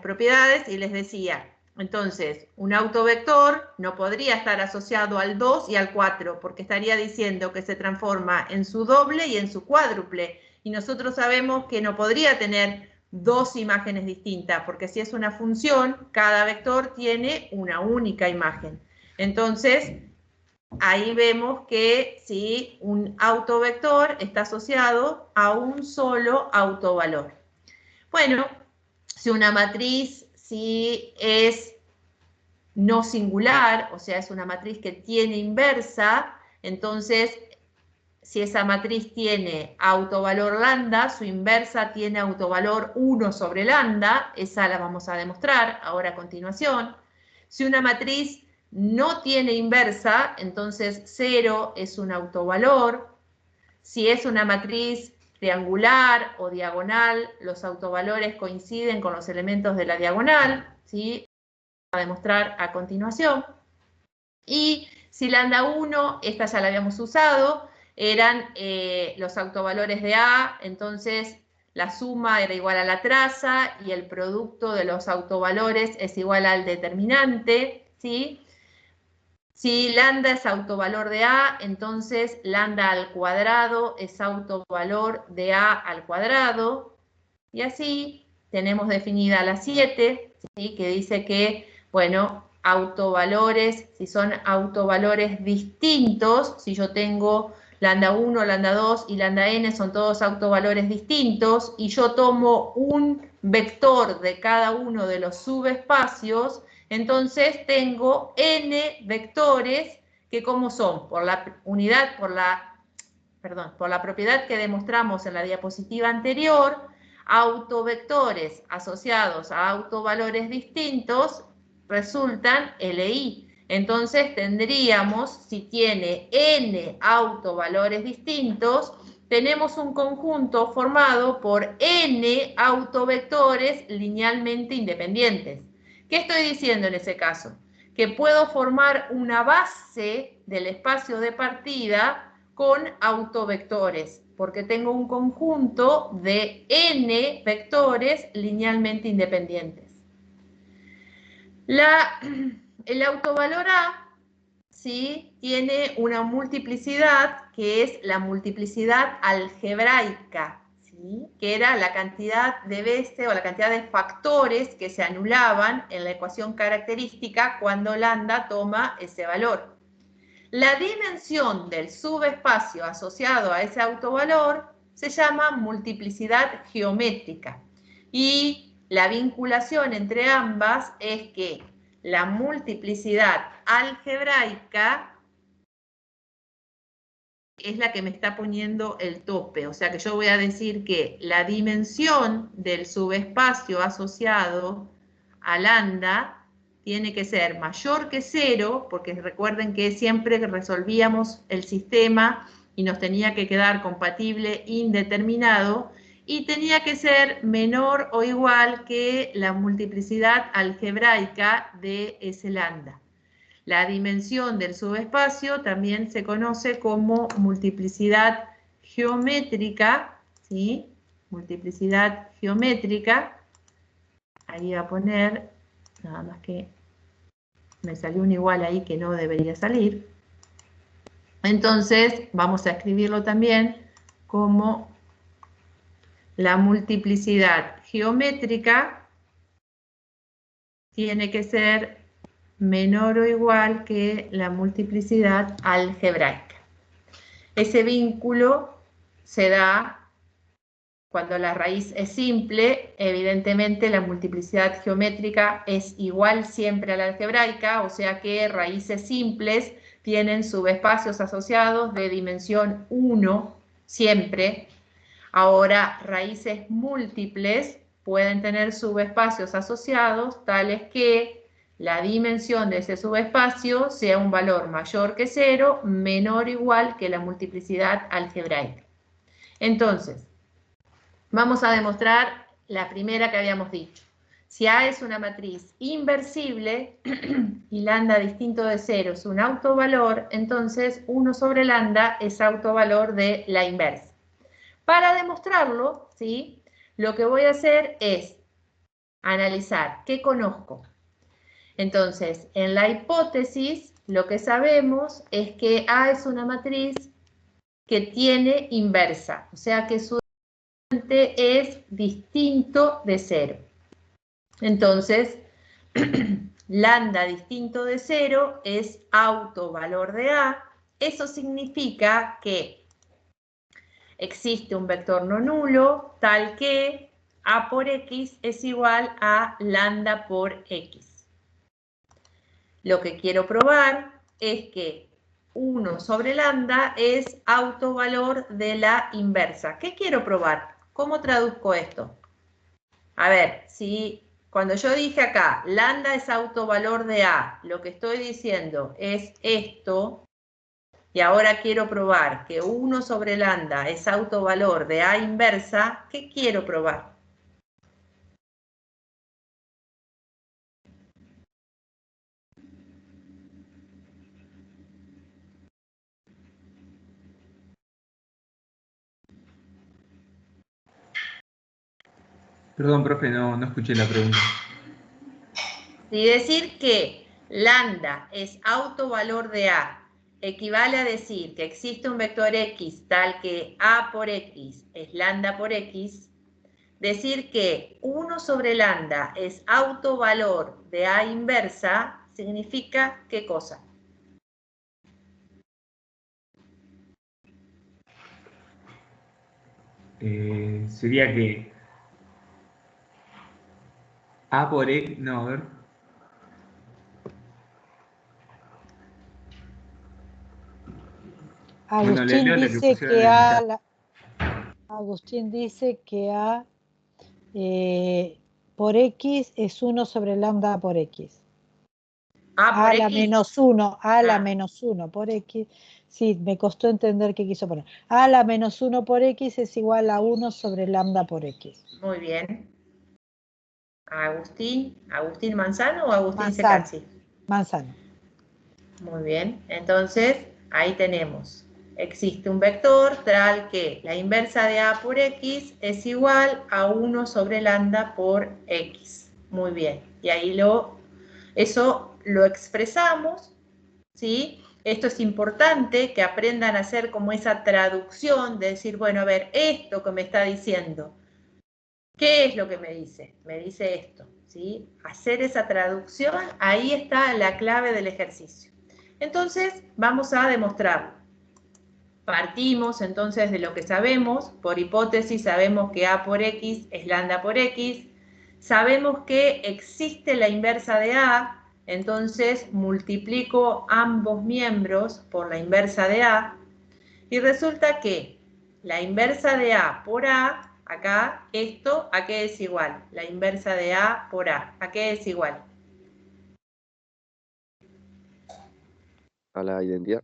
propiedades y les decía, entonces, un autovector no podría estar asociado al 2 y al 4 porque estaría diciendo que se transforma en su doble y en su cuádruple. Y nosotros sabemos que no podría tener dos imágenes distintas porque si es una función, cada vector tiene una única imagen. Entonces, ahí vemos que ¿sí?, un autovector está asociado a un solo autovalor. Bueno, si una matriz ¿sí?, es no singular, o sea, es una matriz que tiene inversa, entonces, si esa matriz tiene autovalor lambda, su inversa tiene autovalor 1 sobre lambda, esa la vamos a demostrar ahora a continuación. Si una matriz no tiene inversa, entonces 0 es un autovalor. Si es una matriz triangular o diagonal, los autovalores coinciden con los elementos de la diagonal, ¿sí? Vamos a demostrar a continuación. Y si lambda 1, esta ya la habíamos usado, eran los autovalores de A, entonces la suma era igual a la traza y el producto de los autovalores es igual al determinante, ¿sí? Si lambda es autovalor de A, entonces lambda al cuadrado es autovalor de A al cuadrado. Y así tenemos definida la 7, ¿sí? Que dice que, bueno, autovalores, si son autovalores distintos, si yo tengo lambda 1, lambda 2 y lambda n son todos autovalores distintos, y yo tomo un vector de cada uno de los subespacios, entonces tengo n vectores que, ¿cómo son? Por la unidad, por la propiedad que demostramos en la diapositiva anterior, autovectores asociados a autovalores distintos resultan LI. Entonces tendríamos, si tiene n autovalores distintos, tenemos un conjunto formado por n autovectores linealmente independientes. ¿Qué estoy diciendo en ese caso? Que puedo formar una base del espacio de partida con autovectores, porque tengo un conjunto de n vectores linealmente independientes. El autovalor A, ¿sí?, tiene una multiplicidad que es la multiplicidad algebraica, ¿sí?, que era la cantidad de veces o la cantidad de factores que se anulaban en la ecuación característica cuando lambda toma ese valor. La dimensión del subespacio asociado a ese autovalor se llama multiplicidad geométrica. Y la vinculación entre ambas es que la multiplicidad algebraica es la que me está poniendo el tope. O sea que yo voy a decir que la dimensión del subespacio asociado a lambda tiene que ser mayor que 0, porque recuerden que siempre que resolvíamos el sistema y nos tenía que quedar compatible indeterminado, y tenía que ser menor o igual que la multiplicidad algebraica de ese lambda. La dimensión del subespacio también se conoce como multiplicidad geométrica, ¿sí? Multiplicidad geométrica. Ahí voy a poner, nada más que me salió un igual ahí que no debería salir. Entonces vamos a escribirlo también como la multiplicidad geométrica tiene que ser menor o igual que la multiplicidad algebraica. Ese vínculo se da cuando la raíz es simple. Evidentemente la multiplicidad geométrica es igual siempre a la algebraica, o sea que raíces simples tienen subespacios asociados de dimensión 1 siempre. Ahora, raíces múltiples pueden tener subespacios asociados tales que la dimensión de ese subespacio sea un valor mayor que 0, menor o igual que la multiplicidad algebraica. Entonces, vamos a demostrar la primera que habíamos dicho. Si A es una matriz inversible y lambda distinto de 0 es un autovalor, entonces 1 sobre lambda es autovalor de la inversa. Para demostrarlo, ¿sí?, lo que voy a hacer es analizar qué conozco. Entonces, en la hipótesis, lo que sabemos es que A es una matriz que tiene inversa, o sea que su determinante es distinto de 0. Entonces, lambda distinto de 0 es autovalor de A. Eso significa que existe un vector no nulo tal que A por X es igual a lambda por X. Lo que quiero probar es que 1 sobre lambda es autovalor de la inversa. ¿Qué quiero probar? ¿Cómo traduzco esto? A ver, si cuando yo dije acá, lambda es autovalor de A, lo que estoy diciendo es esto, y ahora quiero probar que 1 sobre lambda es autovalor de A inversa, ¿qué quiero probar? Perdón, profe, no escuché la pregunta. Si decir que lambda es autovalor de A equivale a decir que existe un vector X tal que A por X es lambda por X, decir que 1 sobre lambda es autovalor de A inversa, significa ¿qué cosa? Sería que A por X, no, a ver. Bueno, le Agustín leo la que dice pusieron que en el A, chat. Agustín dice que A por X es 1 sobre lambda por X. A por A la X. menos 1, A la Ah. menos 1 por X. Sí, me costó entender qué quiso poner. A la menos 1 por X es igual a 1 sobre lambda por X. Muy bien. Agustín Manzano o Agustín Manzano. Secazzi. Manzano. Muy bien. Entonces, ahí tenemos. Existe un vector tal que la inversa de A por X es igual a 1 sobre lambda por X. Muy bien. Y ahí eso lo expresamos, ¿sí? Esto es importante, que aprendan a hacer como esa traducción de decir, bueno, a ver, esto que me está diciendo, ¿qué es lo que me dice? Me dice esto, ¿sí? Hacer esa traducción, ahí está la clave del ejercicio. Entonces, vamos a demostrarlo. Partimos entonces de lo que sabemos, por hipótesis sabemos que A por X es lambda por X, sabemos que existe la inversa de A, entonces multiplico ambos miembros por la inversa de A, y resulta que la inversa de A por A, acá, esto, ¿a qué es igual? La inversa de A por A, ¿a qué es igual? A la identidad.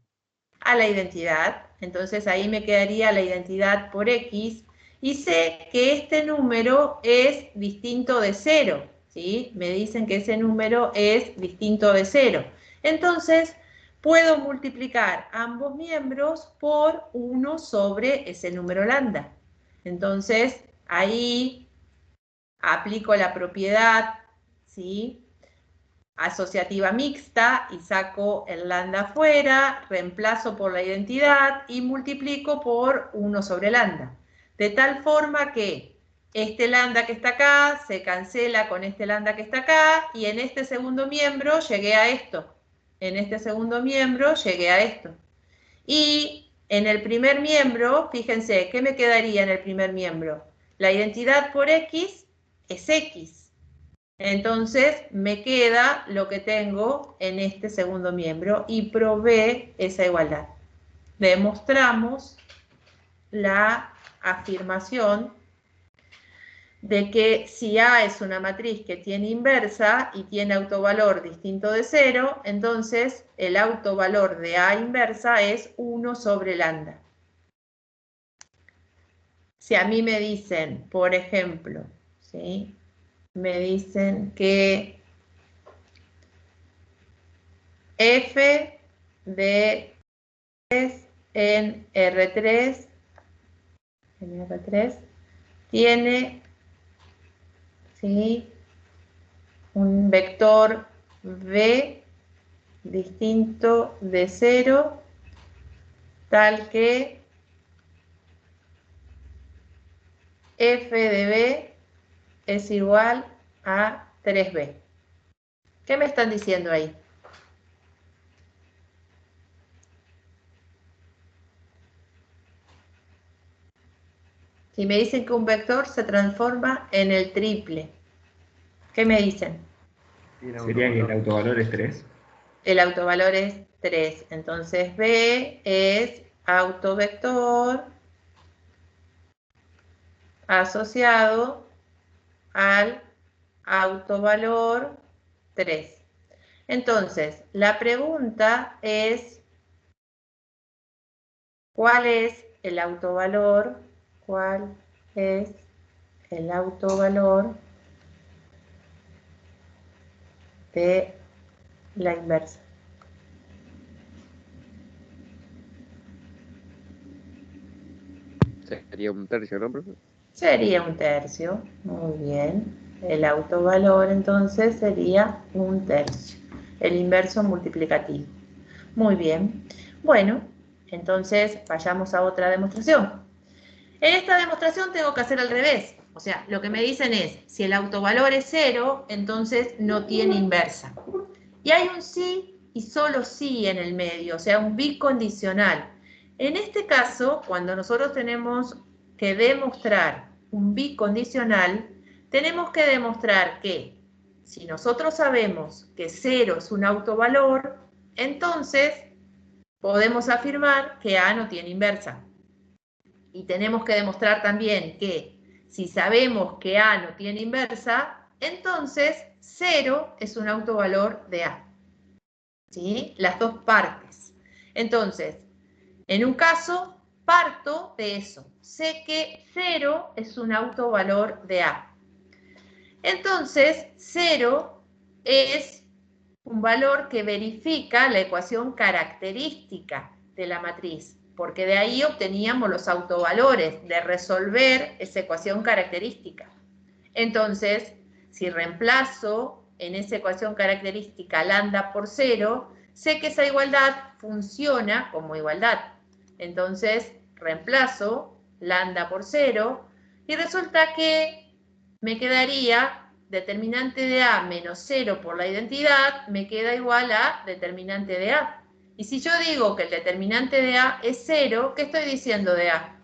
A la identidad. Entonces ahí me quedaría la identidad por X y sé que este número es distinto de 0, ¿sí? Me dicen que ese número es distinto de 0. Entonces puedo multiplicar ambos miembros por 1 sobre ese número lambda. Entonces ahí aplico la propiedad, ¿sí?, asociativa mixta y saco el lambda afuera, reemplazo por la identidad y multiplico por 1 sobre lambda. De tal forma que este lambda que está acá se cancela con este lambda que está acá y en este segundo miembro llegué a esto. En este segundo miembro llegué a esto. Y en el primer miembro, fíjense, ¿qué me quedaría en el primer miembro? La identidad por X es X. Entonces me queda lo que tengo en este segundo miembro y probé esa igualdad. Demostramos la afirmación de que si A es una matriz que tiene inversa y tiene autovalor distinto de 0, entonces el autovalor de A inversa es 1 sobre lambda. Si a mí me dicen, por ejemplo, ¿sí?, me dicen que f de 3 en R3 tiene, ¿sí?, un vector v distinto de 0 tal que f de b es igual a 3b. ¿Qué me están diciendo ahí? Si me dicen que un vector se transforma en el triple, ¿qué me dicen? Sería que el autovalor es 3. El autovalor es 3. Entonces B es autovector asociado al autovalor 3. Entonces, la pregunta es, ¿cuál es el autovalor? ¿Cuál es el autovalor de la inversa? Sería un tercio, ¿no, profe? Sería un tercio. Muy bien. El autovalor entonces sería un tercio. El inverso multiplicativo. Muy bien. Bueno, entonces vayamos a otra demostración. En esta demostración tengo que hacer al revés. O sea, lo que me dicen es, si el autovalor es 0, entonces no tiene inversa. Y hay un sí y solo sí en el medio, o sea, un bicondicional. En este caso, cuando nosotros tenemos que demostrar un bicondicional, tenemos que demostrar que si nosotros sabemos que 0 es un autovalor, entonces podemos afirmar que A no tiene inversa. Y tenemos que demostrar también que si sabemos que A no tiene inversa, entonces 0 es un autovalor de A. ¿Sí? Las dos partes. Entonces, en un caso, parto de eso. Sé que 0 es un autovalor de A. Entonces, 0 es un valor que verifica la ecuación característica de la matriz, porque de ahí obteníamos los autovalores de resolver esa ecuación característica. Entonces, si reemplazo en esa ecuación característica lambda por 0, sé que esa igualdad funciona como igualdad. Entonces, reemplazo lambda por 0 y resulta que me quedaría determinante de A menos 0 por la identidad, me queda igual a determinante de A. Y si yo digo que el determinante de A es 0, ¿qué estoy diciendo de A?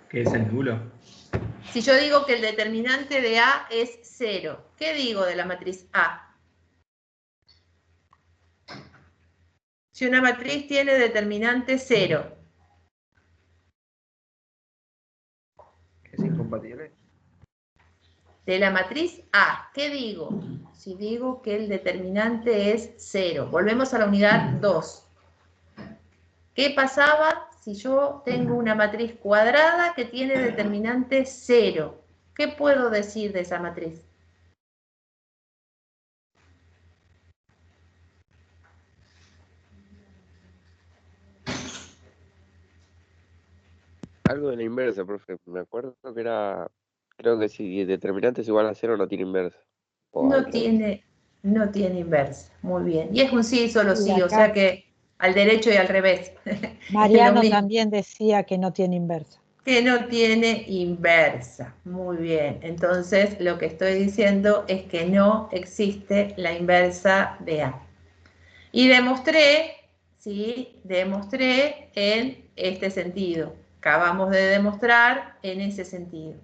¿Qué es el nulo? Si yo digo que el determinante de A es 0, ¿qué digo de la matriz A? Si una matriz tiene determinante 0. ¿Es incompatible? De la matriz A, ¿qué digo? Si digo que el determinante es 0. Volvemos a la unidad 2. ¿Qué pasaba si yo tengo una matriz cuadrada que tiene determinante 0? ¿Qué puedo decir de esa matriz? Algo de la inversa, profe. Me acuerdo que era. Creo que si el determinante es igual a 0 no tiene inversa. O al No revés. tiene inversa. Muy bien. Y es un sí, solo Y sí, o sea acá que al derecho y al revés. Es lo Mariano mismo. también decía que no tiene inversa. Que no tiene inversa. Muy bien. Entonces, lo que estoy diciendo es que no existe la inversa de A. Y demostré, ¿sí? Demostré en este sentido. Acabamos de demostrar en ese sentido.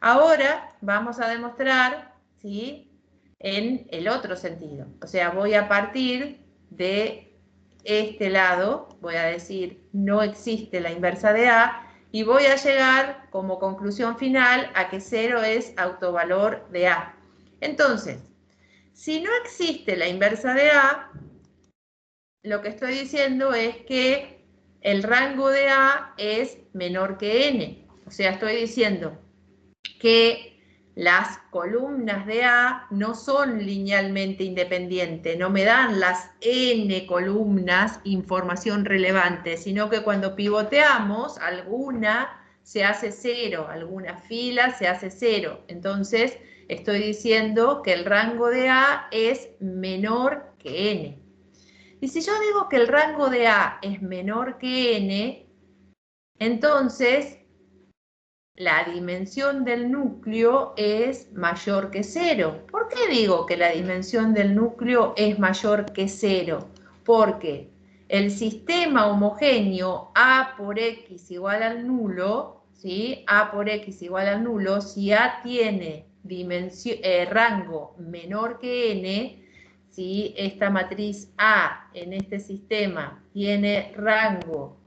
Ahora vamos a demostrar, ¿sí? En el otro sentido. O sea, voy a partir de este lado, voy a decir no existe la inversa de A, y voy a llegar como conclusión final a que 0 es autovalor de A. Entonces, si no existe la inversa de A, lo que estoy diciendo es que el rango de A es menor que N. O sea, estoy diciendo que las columnas de A no son linealmente independientes, no me dan las N columnas información relevante, sino que cuando pivoteamos, alguna se hace 0, alguna fila se hace 0. Entonces, estoy diciendo que el rango de A es menor que N. Y si yo digo que el rango de A es menor que N, entonces la dimensión del núcleo es mayor que 0. ¿Por qué digo que la dimensión del núcleo es mayor que 0? Porque el sistema homogéneo A por X igual al nulo, ¿sí? A por X igual al nulo, si A tiene rango menor que N, si esta matriz A en este sistema tiene rango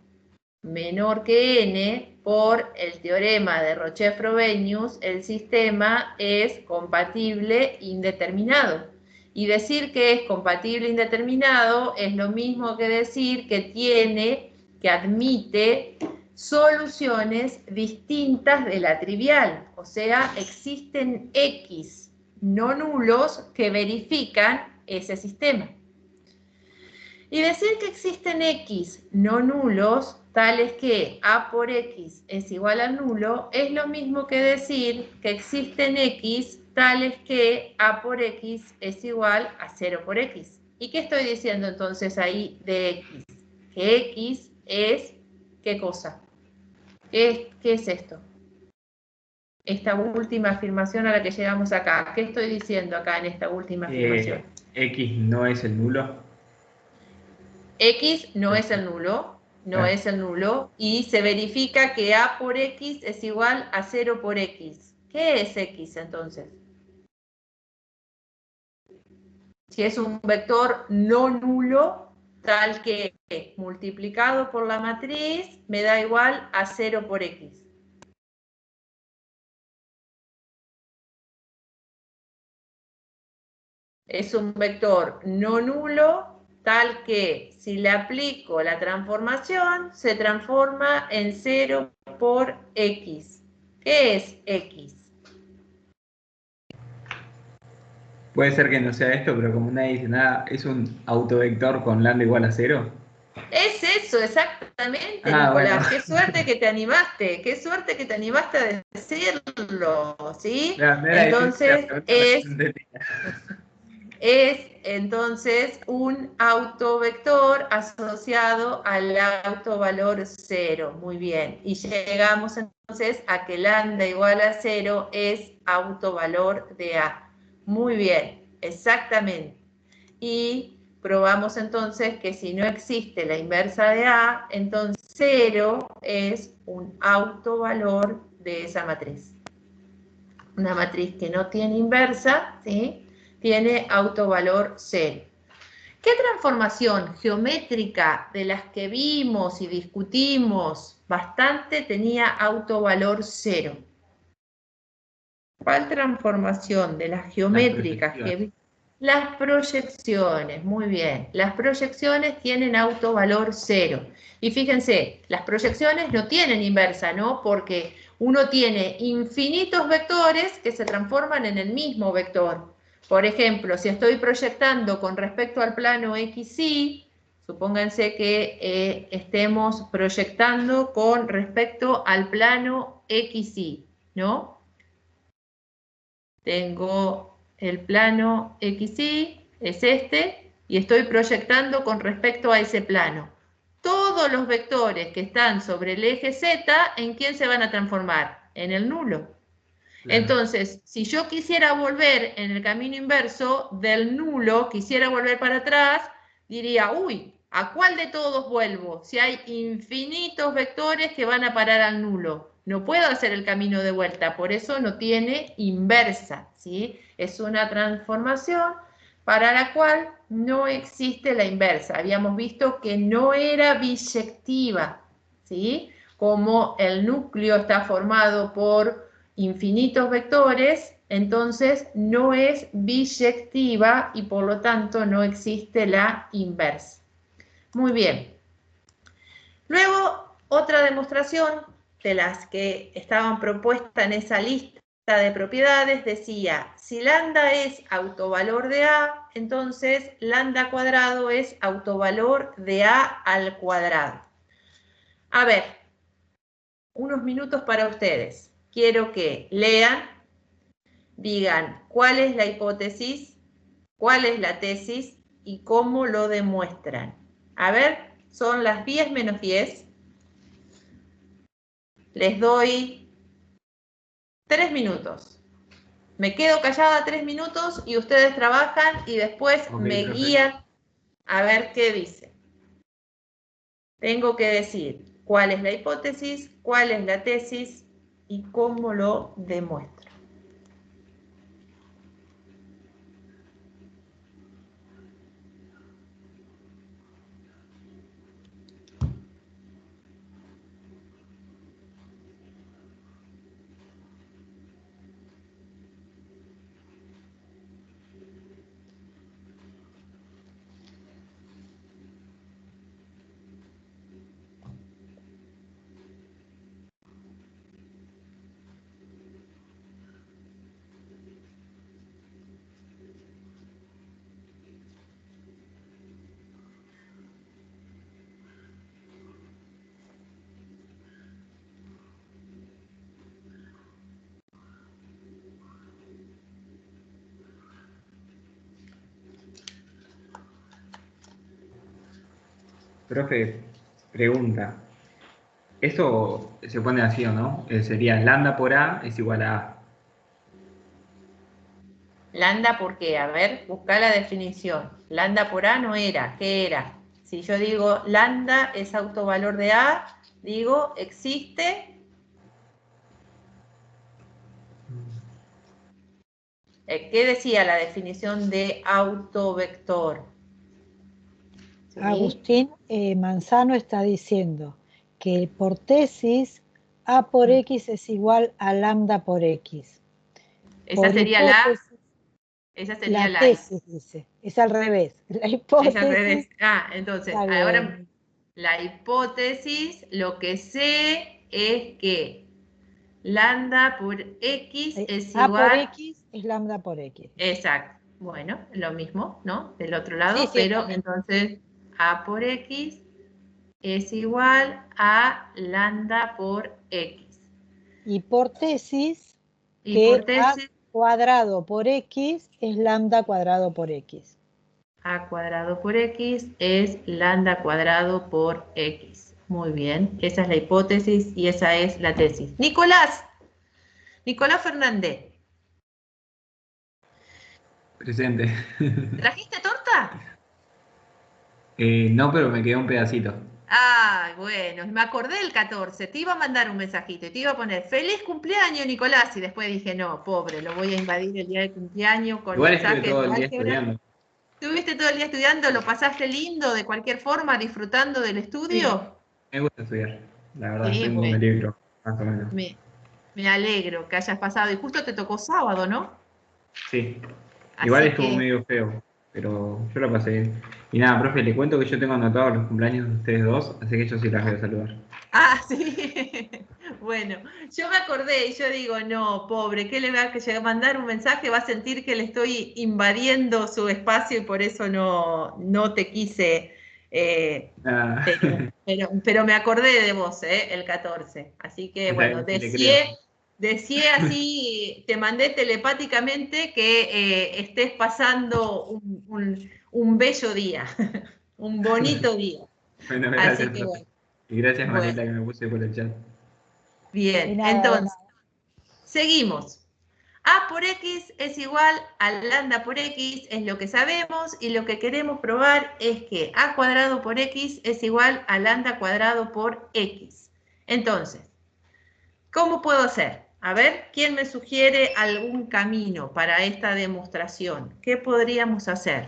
menor que N, por el teorema de Roche-Frobenius, el sistema es compatible indeterminado. Y decir que es compatible indeterminado es lo mismo que decir que admite soluciones distintas de la trivial. O sea, existen X no nulos que verifican ese sistema. Y decir que existen X no nulos, tales que A por X es igual a nulo, es lo mismo que decir que existen X tales que A por X es igual a 0 por X. ¿Y qué estoy diciendo entonces ahí de X? Que X es, ¿qué cosa? ¿Qué es esto? Esta última afirmación a la que llegamos acá. ¿Qué estoy diciendo acá en esta última afirmación? X no es el nulo. X no es el nulo, no es el nulo, y se verifica que A por X es igual a 0 por X. ¿Qué es X entonces? Si es un vector no nulo, tal que multiplicado por la matriz me da igual a 0 por X. Es un vector no nulo, tal que si le aplico la transformación, se transforma en 0 por X. ¿Qué es X? Puede ser que no sea esto, pero como nadie dice nada, ¿es un autovector con lambda igual a 0? Es eso, exactamente, Ah, bueno. Nicolás. Qué suerte que te animaste, qué suerte que te animaste a decirlo, ¿sí? Claro, no era difícil la Entonces, pregunta, pero no entendía. es entonces un autovector asociado al autovalor 0. Muy bien. Y llegamos entonces a que lambda igual a 0 es autovalor de A. Muy bien, exactamente. Y probamos entonces que si no existe la inversa de A, entonces 0 es un autovalor de esa matriz. Una matriz que no tiene inversa, ¿sí?, tiene autovalor 0. ¿Qué transformación geométrica de las que vimos y discutimos bastante tenía autovalor 0? ¿Cuál transformación de las geométricas que vimos? Las proyecciones, muy bien. Las proyecciones tienen autovalor 0. Y fíjense, las proyecciones no tienen inversa, ¿no? Porque uno tiene infinitos vectores que se transforman en el mismo vector. Por ejemplo, si estoy proyectando con respecto al plano XY, supónganse que estemos proyectando con respecto al plano XY, ¿no? Tengo el plano XY, es este, y estoy proyectando con respecto a ese plano. Todos los vectores que están sobre el eje Z, ¿en quién se van a transformar? En el nulo. Claro. Entonces, si yo quisiera volver en el camino inverso del nulo, quisiera volver para atrás, diría, uy, ¿a cuál de todos vuelvo? Si hay infinitos vectores que van a parar al nulo. No puedo hacer el camino de vuelta, por eso no tiene inversa, ¿sí? Es una transformación para la cual no existe la inversa. Habíamos visto que no era biyectiva, ¿sí? Como el núcleo está formado por infinitos vectores, entonces no es biyectiva y por lo tanto no existe la inversa. Muy bien. Luego, otra demostración de las que estaban propuestas en esa lista de propiedades decía, si lambda es autovalor de A, entonces lambda cuadrado es autovalor de A al cuadrado. A ver, unos minutos para ustedes. Quiero que lean, digan cuál es la hipótesis, cuál es la tesis y cómo lo demuestran. A ver, son las 10 menos 10. Les doy 3 minutos. Me quedo callada 3 minutos y ustedes trabajan y después me guían a ver qué dicen. Tengo que decir cuál es la hipótesis, cuál es la tesis y cómo lo demuestro. Profe, pregunta. Esto se pone así, ¿o no? Sería lambda por A es igual a A. Lambda, ¿por qué? A ver, busca la definición. Lambda por A no era, ¿qué era? Si yo digo lambda es autovalor de A, digo, existe. ¿Qué decía la definición de autovector? ¿Sí? Agustín Manzano está diciendo que por tesis A por X es igual a lambda por X. Esa Por sería hipótesis, esa sería la la tesis dice, es al revés. La es al revés. hipótesis, Entonces, está ahora bien. la hipótesis, lo que sé es que lambda por X es A por igual. X es lambda por X. Exacto. Bueno, lo mismo, ¿no? Del otro Sí, lado, sí, está pero bien. entonces A por X es igual a lambda por X. Y por tesis, Y por que A tesis, cuadrado por X es lambda cuadrado por X. A cuadrado por X es lambda cuadrado por X. Muy bien, esa es la hipótesis y esa es la tesis. Nicolás Fernández, Presente. ¿trajiste torta? No, pero me quedó un pedacito. Ay, bueno, me acordé del 14, te iba a mandar un mensajito y te iba a poner feliz cumpleaños, Nicolás, y después dije, no, pobre, lo voy a invadir el día de cumpleaños con Igual estuve mensajes todo de el día álgebra. estudiando. ¿Estuviste todo el día estudiando? ¿Lo pasaste lindo de cualquier forma, disfrutando del Sí, estudio? me gusta estudiar. La verdad, Sí, tengo mi bueno, libro, más o menos. me alegro que hayas pasado. Y justo te tocó sábado, ¿no? Sí. Igual Así estuvo que, medio feo, pero yo lo pasé bien. Y nada, profe, le cuento que yo tengo anotados los cumpleaños de ustedes dos, así que yo sí las voy a saludar. sí. Bueno, yo me acordé y yo digo, no, pobre, ¿qué le va a llegar a mandar un mensaje? Va a sentir que le estoy invadiendo su espacio y por eso no te quise Ah, pero me acordé de vos, el 14. Así que está bueno, bien, sí le creo. deseé así, te mandé telepáticamente que estés pasando un bello día, un bonito día. Bueno, Así gracias, que profe. bueno, Y gracias, bueno, Marieta, que me puse por el chat. De bien. nada, de Entonces, nada. seguimos. A por X es igual a lambda por X, es lo que sabemos, y lo que queremos probar es que A cuadrado por X es igual a lambda cuadrado por X. Entonces, ¿cómo puedo hacer? A ver, ¿quién me sugiere algún camino para esta demostración? ¿Qué podríamos hacer?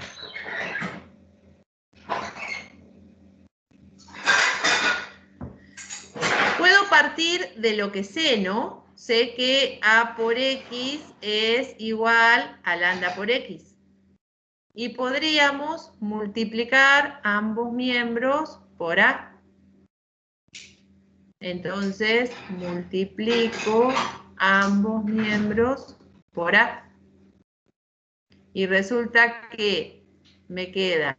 Puedo partir de lo que sé, ¿no? Sé que A por X es igual a lambda por X. Y podríamos multiplicar ambos miembros por A. Entonces, multiplico ambos miembros por A. Y resulta que me queda,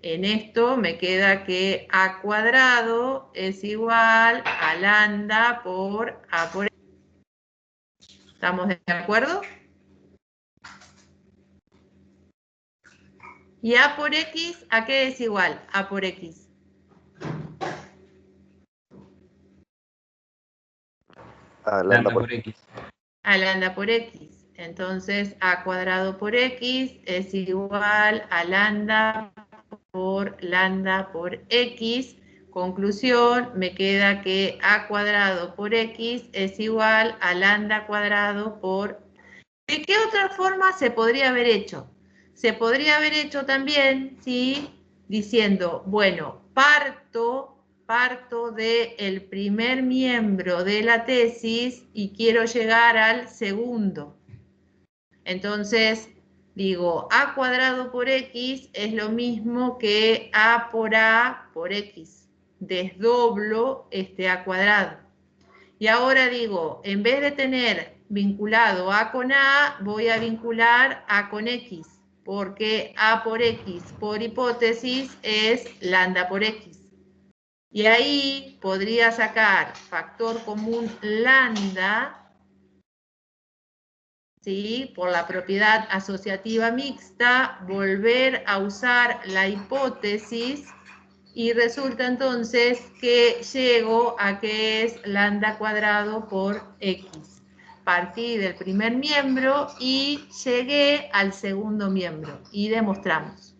en esto me queda que A cuadrado es igual a lambda por A por X. ¿Estamos de acuerdo? ¿Y A por X a qué es igual? A por X. Ah, lambda Lambda por por X. A lambda por X. Entonces, A cuadrado por X es igual a lambda por X. Conclusión, me queda que A cuadrado por X es igual a lambda cuadrado por... ¿De qué otra forma se podría haber hecho? Se podría haber hecho también, ¿sí? Diciendo, bueno, parto del primer miembro de la tesis y quiero llegar al segundo. Entonces, digo, A cuadrado por X es lo mismo que A por X. Desdoblo este A cuadrado. Y ahora digo, en vez de tener vinculado A con A, voy a vincular A con X, porque A por X, por hipótesis, es lambda por X. Y ahí podría sacar factor común lambda, ¿sí? Por la propiedad asociativa mixta, volver a usar la hipótesis y resulta entonces que llego a que es lambda cuadrado por x. Partí del primer miembro y llegué al segundo miembro y demostramos.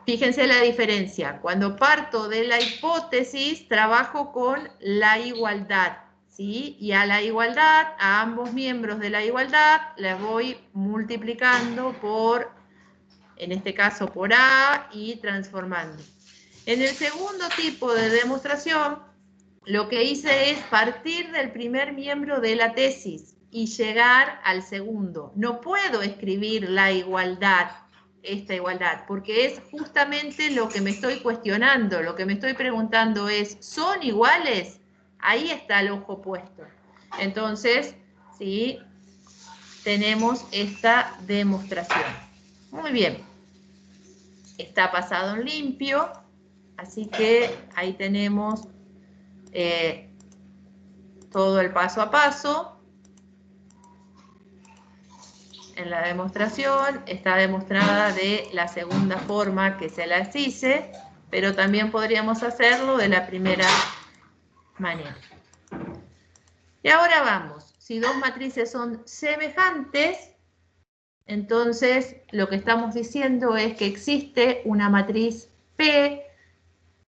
Fíjense la diferencia. Cuando parto de la hipótesis, trabajo con la igualdad, ¿sí? Y a la igualdad, a ambos miembros de la igualdad, les voy multiplicando por, en este caso por A, y transformando. En el segundo tipo de demostración, lo que hice es partir del primer miembro de la tesis y llegar al segundo. No puedo escribir la igualdad, esta igualdad, porque es justamente lo que me estoy cuestionando. Lo que me estoy preguntando es, ¿son iguales? Ahí está el ojo puesto. Entonces, sí, tenemos esta demostración. Muy bien. Está pasado en limpio, así que ahí tenemos todo el paso a paso. En la demostración está demostrada de la segunda forma que se las hice, pero también podríamos hacerlo de la primera manera. Y ahora vamos, si dos matrices son semejantes, entonces lo que estamos diciendo es que existe una matriz P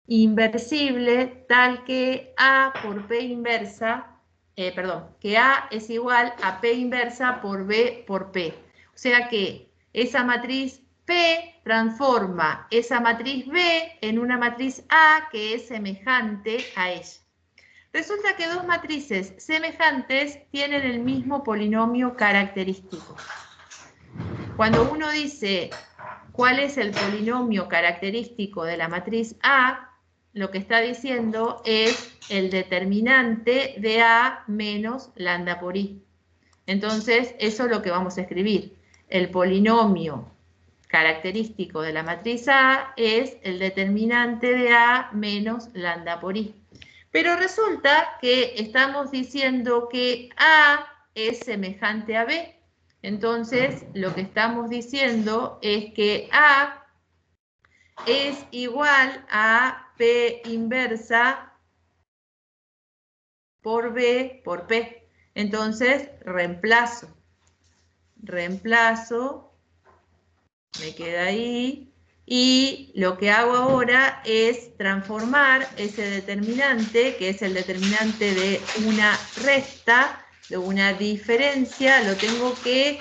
inversible tal que A por P inversa, que A es igual a P inversa por B por P. O sea que esa matriz P transforma esa matriz B en una matriz A que es semejante a ella. Resulta que dos matrices semejantes tienen el mismo polinomio característico. Cuando uno dice cuál es el polinomio característico de la matriz A, lo que está diciendo es el determinante de A menos lambda por I. Entonces, eso es lo que vamos a escribir. El polinomio característico de la matriz A es el determinante de A menos lambda por I. Pero resulta que estamos diciendo que A es semejante a B. Entonces, lo que estamos diciendo es que A es igual a P inversa por B por P. Entonces, reemplazo, me queda ahí, y lo que hago ahora es transformar ese determinante, que es el determinante de una resta, de una diferencia, lo tengo que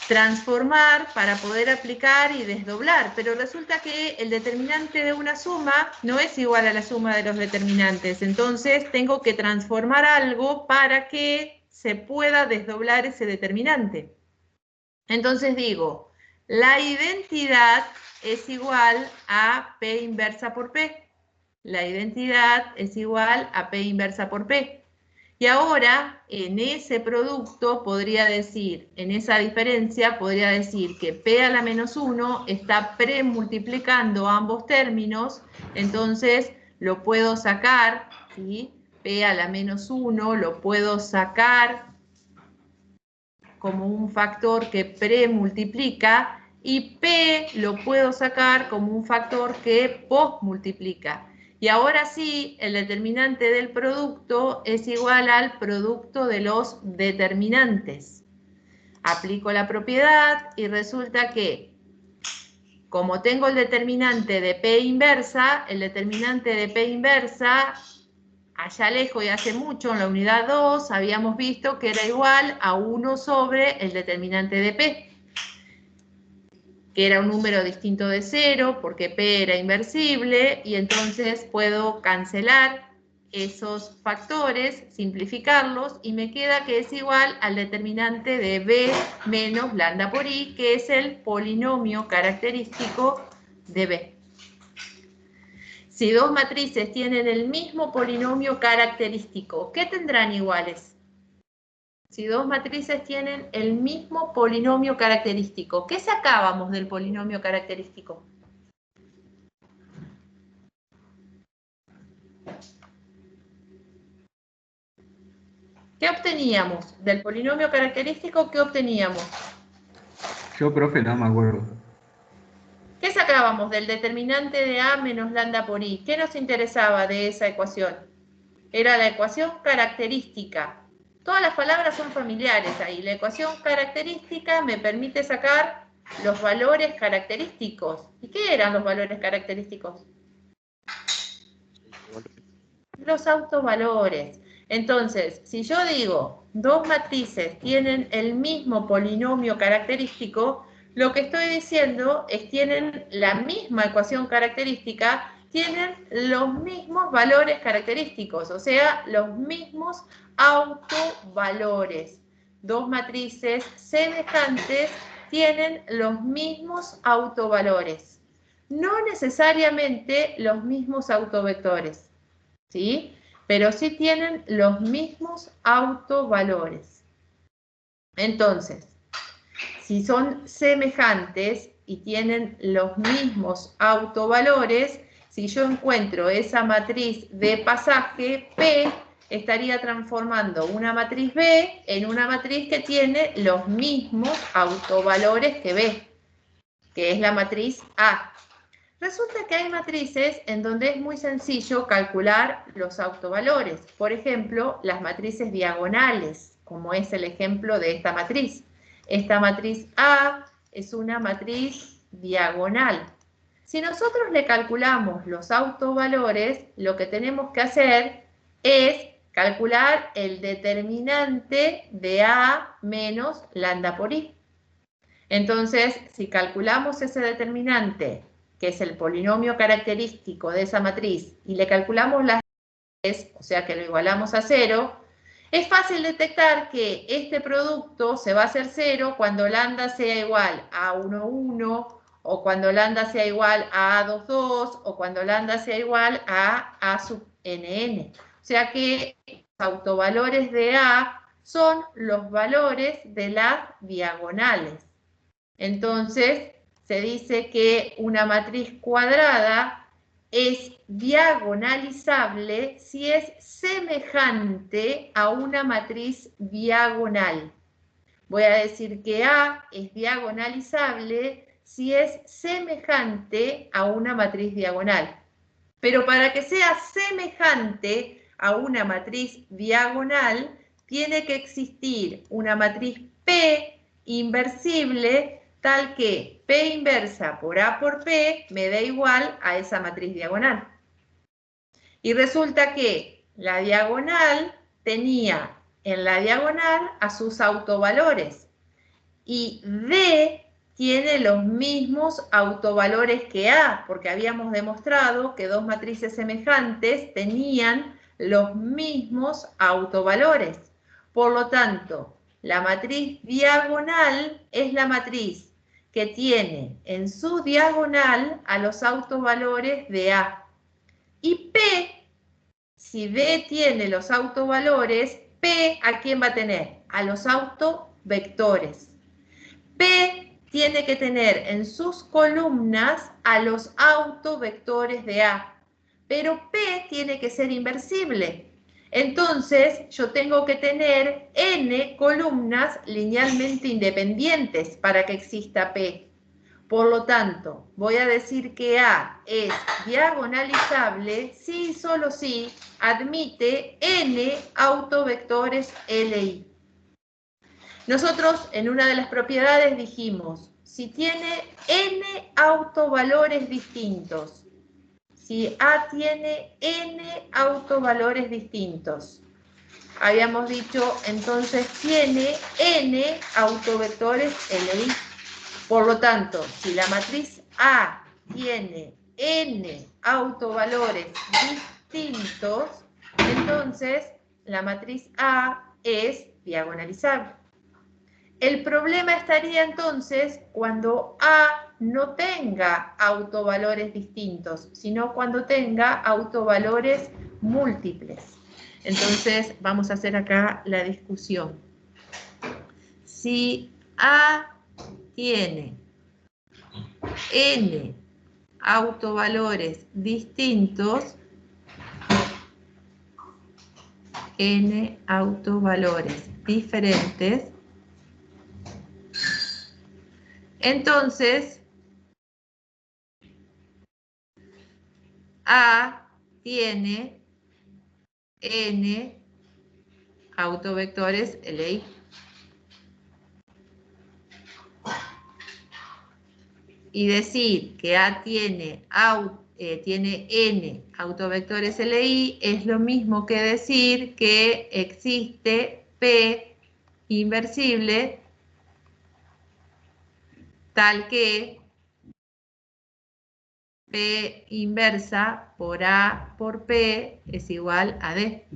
transformar para poder aplicar y desdoblar, pero resulta que el determinante de una suma no es igual a la suma de los determinantes, entonces tengo que transformar algo para que se pueda desdoblar ese determinante. Entonces digo, la identidad es igual a P inversa por P. La identidad es igual a P inversa por P. Y ahora, en ese producto, podría decir, en esa diferencia, podría decir que P a la menos 1 está premultiplicando ambos términos, entonces lo puedo sacar, ¿sí? P a la menos 1 lo puedo sacar como un factor que premultiplica y P lo puedo sacar como un factor que postmultiplica. Y ahora sí, el determinante del producto es igual al producto de los determinantes. Aplico la propiedad y resulta que, como tengo el determinante de P inversa, el determinante de P inversa, allá lejos y hace mucho, en la unidad 2, habíamos visto que era igual a 1 sobre el determinante de P, que era un número distinto de 0, porque P era inversible, y entonces puedo cancelar esos factores, simplificarlos, y me queda que es igual al determinante de B menos lambda por I, que es el polinomio característico de B. Si dos matrices tienen el mismo polinomio característico, ¿qué tendrán iguales? Si dos matrices tienen el mismo polinomio característico, ¿qué sacábamos del polinomio característico? ¿Qué obteníamos? Del polinomio característico, ¿qué obteníamos? Yo, profe, no me acuerdo. ¿Qué sacábamos sacábamos del determinante de A menos lambda por I? ¿Qué nos interesaba de esa ecuación? Era la ecuación característica. Todas las palabras son familiares ahí. La ecuación característica me permite sacar los valores característicos. ¿Y qué eran los valores característicos? Los autovalores. Entonces, si yo digo dos matrices tienen el mismo polinomio característico, lo que estoy diciendo es tienen la misma ecuación característica, tienen los mismos valores característicos, o sea, los mismos autovalores. Dos matrices semejantes tienen los mismos autovalores, no necesariamente los mismos autovectores, ¿sí? Pero sí tienen los mismos autovalores. Entonces, si son semejantes y tienen los mismos autovalores, si yo encuentro esa matriz de pasaje, P estaría transformando una matriz B en una matriz que tiene los mismos autovalores que B, que es la matriz A. Resulta que hay matrices en donde es muy sencillo calcular los autovalores. Por ejemplo, las matrices diagonales, como es el ejemplo de esta matriz. Esta matriz A es una matriz diagonal. Si nosotros le calculamos los autovalores, lo que tenemos que hacer es calcular el determinante de A menos lambda por I. Entonces, si calculamos ese determinante, que es el polinomio característico de esa matriz, y le calculamos las raíces, o sea que lo igualamos a 0, es fácil detectar que este producto se va a hacer 0 cuando lambda sea igual a 1, 1, o cuando lambda sea igual a 2, 2, o cuando lambda sea igual a sub nn. O sea que los autovalores de A son los valores de las diagonales. Entonces, se dice que una matriz cuadrada es diagonalizable si es semejante a una matriz diagonal. Voy a decir que A es diagonalizable si es semejante a una matriz diagonal. Pero para que sea semejante a una matriz diagonal, tiene que existir una matriz P inversible tal que P inversa por A por P me da igual a esa matriz diagonal. Y resulta que la diagonal tenía en la diagonal a sus autovalores y D tiene los mismos autovalores que A, porque habíamos demostrado que dos matrices semejantes tenían los mismos autovalores. Por lo tanto, la matriz diagonal es la matriz que tiene en su diagonal a los autovalores de A. Y P, si D tiene los autovalores, P, ¿a quién va a tener? A los autovectores. P tiene que tener en sus columnas a los autovectores de A. Pero P tiene que ser inversible. Entonces, yo tengo que tener n columnas linealmente independientes para que exista P. Por lo tanto, voy a decir que A es diagonalizable si y solo si admite n autovectores Li. Nosotros en una de las propiedades dijimos, si tiene n autovalores distintos, si A tiene n autovalores distintos, habíamos dicho, entonces tiene n autovectores Li. Por lo tanto, si la matriz A tiene n autovalores distintos, entonces la matriz A es diagonalizable. El problema estaría entonces cuando A no tenga autovalores distintos, sino cuando tenga autovalores múltiples. Entonces, vamos a hacer acá la discusión. Si A tiene n autovalores distintos, n autovalores diferentes, entonces A tiene n autovectores LI. Y decir que A tiene n autovectores LI es lo mismo que decir que existe P inversible tal que P inversa por A por P es igual a D.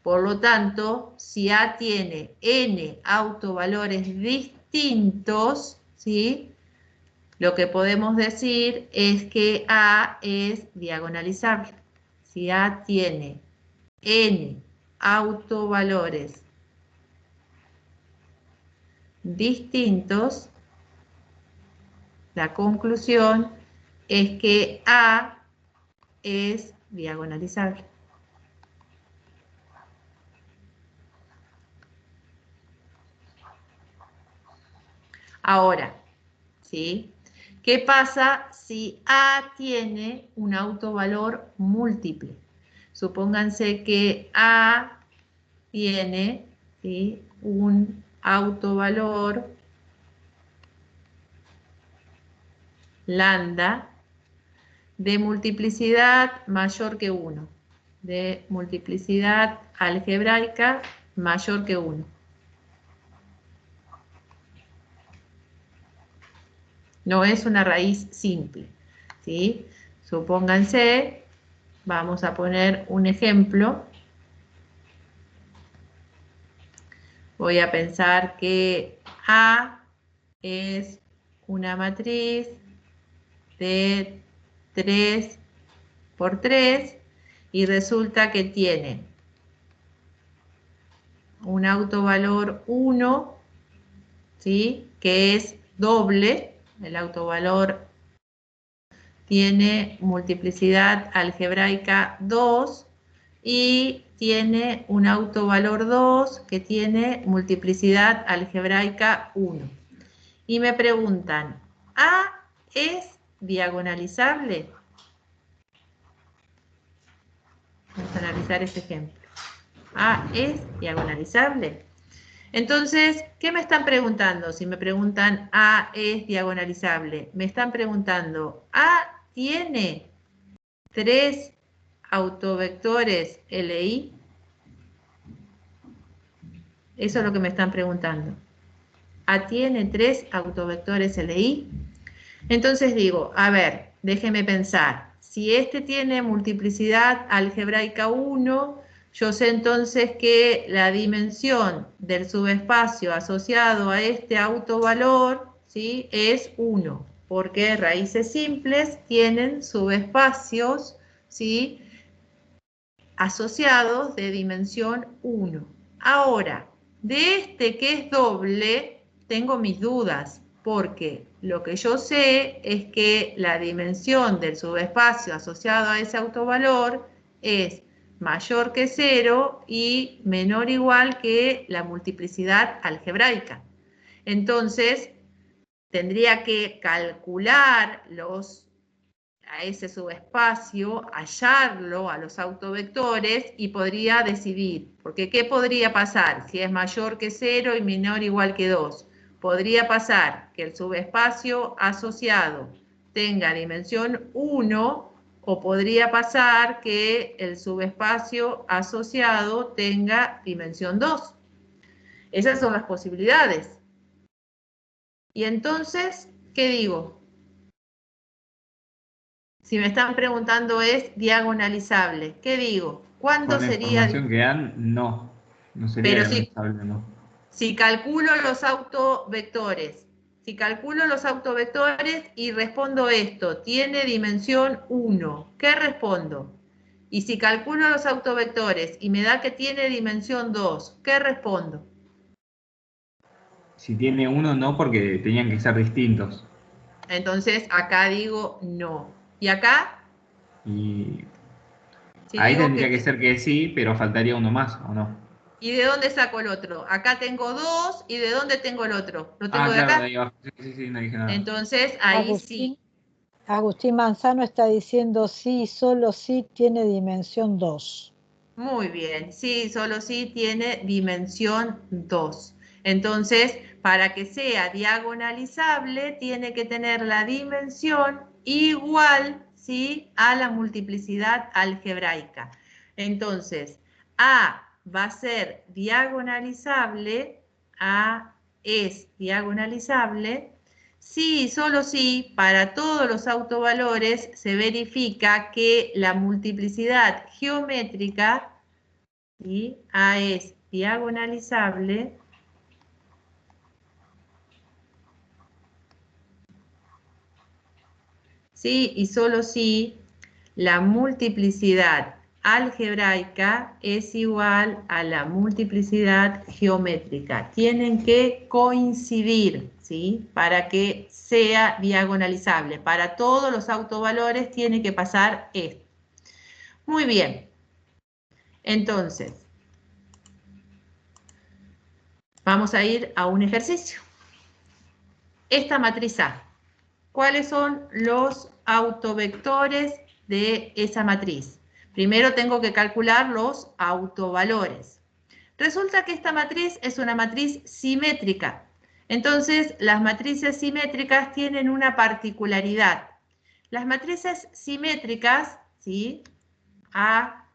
Por lo tanto, si A tiene n autovalores distintos, ¿sí?, lo que podemos decir es que A es diagonalizable. Si A tiene n autovalores distintos, la conclusión es que A es diagonalizable. Ahora, ¿sí?, ¿qué pasa si A tiene un autovalor múltiple? Supónganse que A tiene, ¿sí?, un autovalor lambda de multiplicidad mayor que 1, de multiplicidad algebraica mayor que 1. No es una raíz simple, ¿sí? Supónganse, vamos a poner un ejemplo. Voy a pensar que A es una matriz de 3 por 3 y resulta que tiene un autovalor 1, ¿sí?, que es doble. El autovalor tiene multiplicidad algebraica 2 y tiene un autovalor 2 que tiene multiplicidad algebraica 1. Y me preguntan, ¿A es diagonalizable? Vamos a analizar este ejemplo. ¿A es diagonalizable? Entonces, ¿qué me están preguntando? Si me preguntan A es diagonalizable, me están preguntando, ¿A tiene 3 autovectores LI? Eso es lo que me están preguntando. ¿A tiene 3 autovectores LI? Entonces digo, a ver, déjeme pensar. Si este tiene multiplicidad algebraica 1, yo sé entonces que la dimensión del subespacio asociado a este autovalor, ¿sí?, es 1, porque raíces simples tienen subespacios, ¿sí?, asociados de dimensión 1. Ahora, de este que es doble, tengo mis dudas, porque lo que yo sé es que la dimensión del subespacio asociado a ese autovalor es mayor que 0 y menor o igual que la multiplicidad algebraica. Entonces, tendría que calcular a ese subespacio, hallarlo a los autovectores y podría decidir. Porque ¿qué podría pasar si es mayor que 0 y menor o igual que 2? Podría pasar que el subespacio asociado tenga dimensión 1 o podría pasar que el subespacio asociado tenga dimensión 2. Esas son las posibilidades. Y entonces, ¿qué digo? Si me están preguntando es diagonalizable, ¿qué digo? ¿Cuánto Con la sería? información que dan, no sería Pero diagonalizable, no. si calculo los autovectores, y respondo esto, tiene dimensión 1, ¿qué respondo? Y si calculo los autovectores y me da que tiene dimensión 2, ¿qué respondo? Si tiene 1, no, porque tenían que ser distintos. Entonces acá digo no. ¿Y acá? Y Si ahí digo tendría que ser que sí, pero faltaría uno más, ¿o no? ¿y de dónde saco el otro? Acá tengo 2, ¿y de dónde tengo el otro? ¿Lo tengo Ah, de claro, de acá? ahí abajo. Sí, no dije nada. Entonces, ahí sí. Agustín, Agustín Manzano está diciendo sí, solo sí tiene dimensión 2. Muy bien, sí, solo sí tiene dimensión 2. Entonces, para que sea diagonalizable, tiene que tener la dimensión igual, ¿sí?, a la multiplicidad algebraica. Entonces, A va a ser diagonalizable, A es diagonalizable, sí, solo sí, para todos los autovalores se verifica que la multiplicidad geométrica, ¿sí?, A es diagonalizable, sí, y solo si la multiplicidad algebraica es igual a la multiplicidad geométrica. Tienen que coincidir, ¿sí?, para que sea diagonalizable. Para todos los autovalores tiene que pasar esto. Muy bien. Entonces, vamos a ir a un ejercicio. Esta matriz A, ¿cuáles son los autovectores de esa matriz? Primero tengo que calcular los autovalores. Resulta que esta matriz es una matriz simétrica. Entonces, las matrices simétricas tienen una particularidad. Las matrices simétricas, ¿sí?, A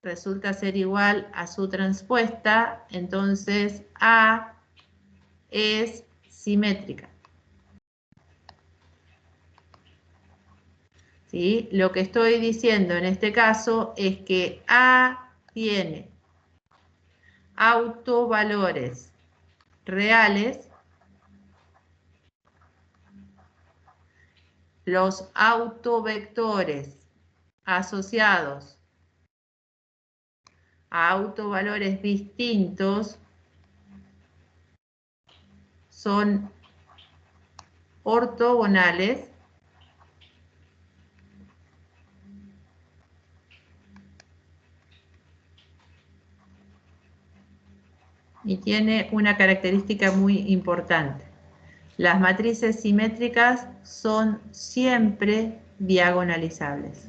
resulta ser igual a su transpuesta, entonces A es simétrica. ¿Sí? Lo que estoy diciendo en este caso es que A tiene autovalores reales, los autovectores asociados a autovalores distintos son ortogonales y tiene una característica muy importante. Las matrices simétricas son siempre diagonalizables.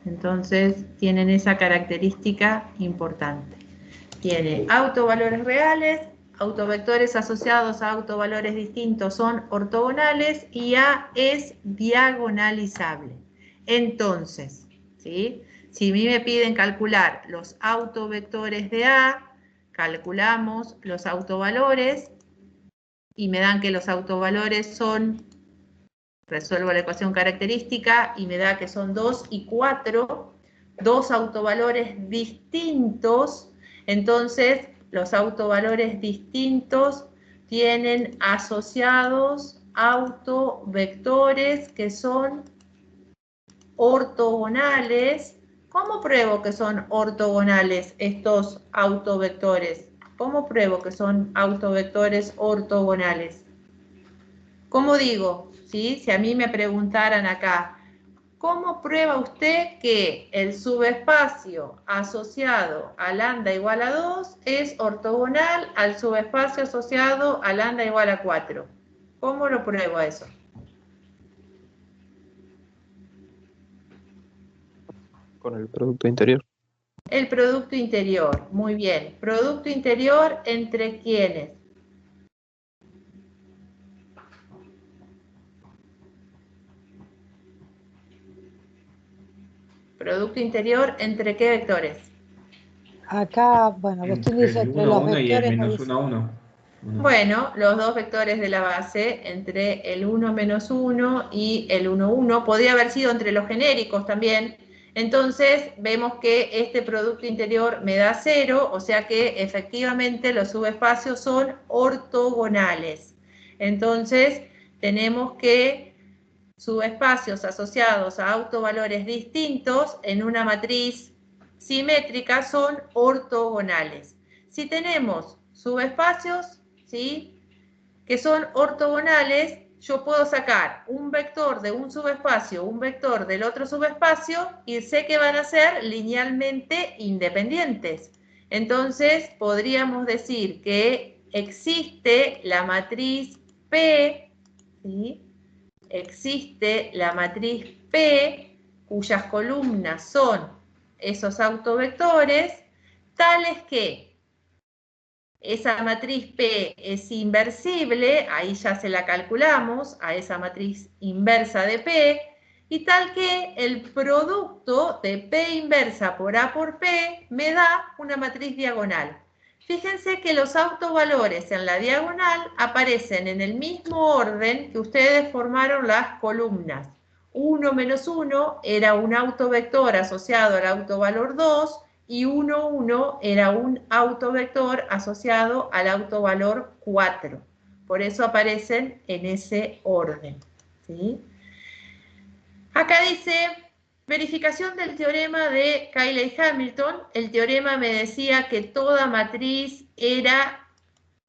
Entonces, tienen esa característica importante. Tiene autovalores reales, autovectores asociados a autovalores distintos son ortogonales y A es diagonalizable. Entonces, ¿sí?, si a mí me piden calcular los autovectores de A, calculamos los autovalores y me dan que los autovalores son, resuelvo la ecuación característica y me da que son 2 y 4, dos autovalores distintos. Entonces, los autovalores distintos tienen asociados autovectores que son ortogonales. ¿Cómo pruebo que son ortogonales estos autovectores? ¿Cómo pruebo que son autovectores ortogonales? ¿Cómo digo? ¿Sí? Si a mí me preguntaran acá, ¿cómo prueba usted que el subespacio asociado a lambda igual a 2 es ortogonal al subespacio asociado a lambda igual a 4? ¿Cómo lo pruebo eso? Con el producto interior. El producto interior, muy bien. ¿Producto interior entre quiénes? ¿Producto interior entre qué vectores? Acá, bueno, Agustín dice El entre 1, los 1 y el vectores. menos 1, 1. Bueno, los dos vectores de la base, entre el 1 menos 1 y el 1, 1, podría haber sido entre los genéricos también. Entonces, vemos que este producto interior me da 0, o sea que efectivamente los subespacios son ortogonales. Entonces, tenemos que subespacios asociados a autovalores distintos en una matriz simétrica son ortogonales. Si tenemos subespacios, ¿sí?, que son ortogonales, yo puedo sacar un vector de un subespacio, un vector del otro subespacio, y sé que van a ser linealmente independientes. Entonces, podríamos decir que existe la matriz P, ¿sí? Existe la matriz P, cuyas columnas son esos autovectores, tales que esa matriz P es inversible, ahí ya se la calculamos, a esa matriz inversa de P, y tal que el producto de P inversa por A por P me da una matriz diagonal. Fíjense que los autovalores en la diagonal aparecen en el mismo orden que ustedes formaron las columnas. 1 menos 1 era un autovector asociado al autovalor 2, y 1, 1 era un autovector asociado al autovalor 4. Por eso aparecen en ese orden, ¿sí? Acá dice, verificación del teorema de Cayley-Hamilton. El teorema me decía que toda matriz era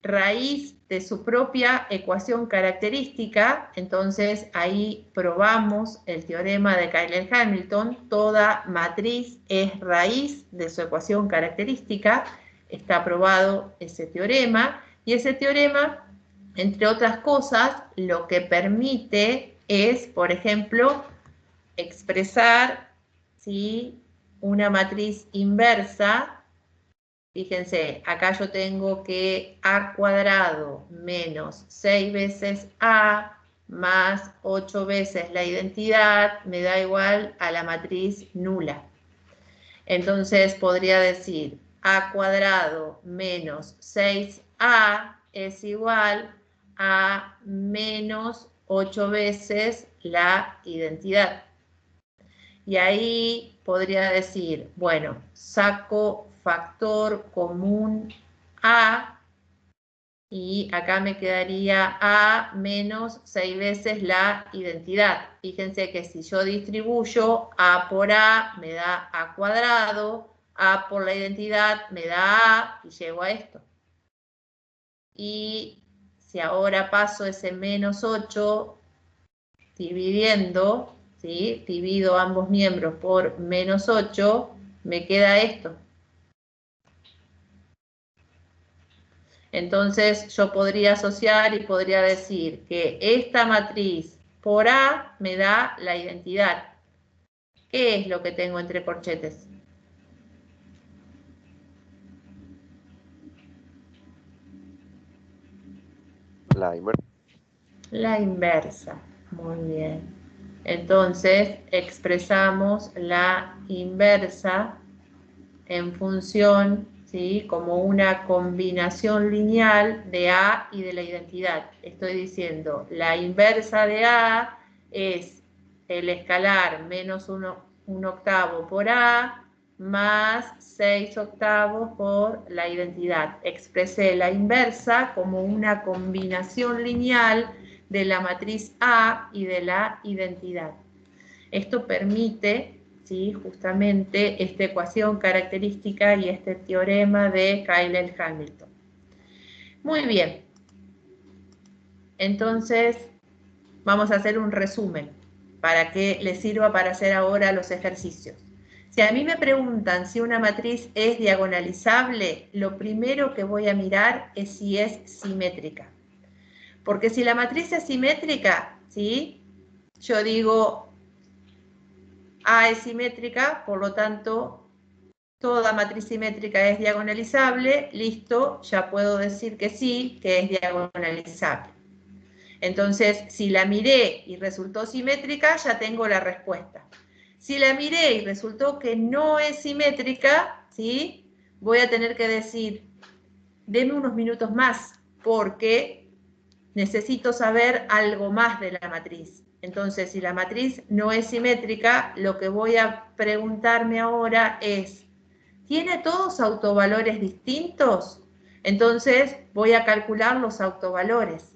raíz de su propia ecuación característica, entonces ahí probamos el teorema de Cayley-Hamilton, toda matriz es raíz de su ecuación característica, está probado ese teorema, y ese teorema, entre otras cosas, lo que permite es, por ejemplo, expresar, ¿sí?, una matriz inversa. Fíjense, acá yo tengo que A cuadrado menos 6 veces A más 8 veces la identidad me da igual a la matriz nula. Entonces podría decir A cuadrado menos 6A es igual a menos 8 veces la identidad. Y ahí podría decir, bueno, saco factor común A y acá me quedaría A menos 6 veces la identidad. Fíjense que si yo distribuyo A por A me da A cuadrado, A por la identidad me da A y llego a esto. Y si ahora paso ese menos 8 dividiendo, ¿sí?, divido ambos miembros por menos 8, me queda esto. Entonces yo podría asociar y podría decir que esta matriz por A me da la identidad. ¿Qué es lo que tengo entre corchetes? La inversa. La inversa. Muy bien. Entonces expresamos la inversa en función, ¿sí?, como una combinación lineal de A y de la identidad. Estoy diciendo, la inversa de A es el escalar menos 1 octavo por A más 6 octavos por la identidad. Expresé la inversa como una combinación lineal de la matriz A y de la identidad. Esto permite, ¿sí?, justamente esta ecuación característica y este teorema de Cayley-Hamilton. Muy bien. Entonces, vamos a hacer un resumen para que les sirva para hacer ahora los ejercicios. Si a mí me preguntan si una matriz es diagonalizable, lo primero que voy a mirar es si es simétrica. Porque si la matriz es simétrica, ¿sí?, yo digo A es simétrica, por lo tanto, toda matriz simétrica es diagonalizable, listo, ya puedo decir que sí, que es diagonalizable. Entonces, si la miré y resultó simétrica, ya tengo la respuesta. Si la miré y resultó que no es simétrica, ¿sí?, voy a tener que decir, deme unos minutos más, porque necesito saber algo más de la matriz. Entonces, si la matriz no es simétrica, lo que voy a preguntarme ahora es, ¿tiene todos autovalores distintos? Entonces, voy a calcular los autovalores.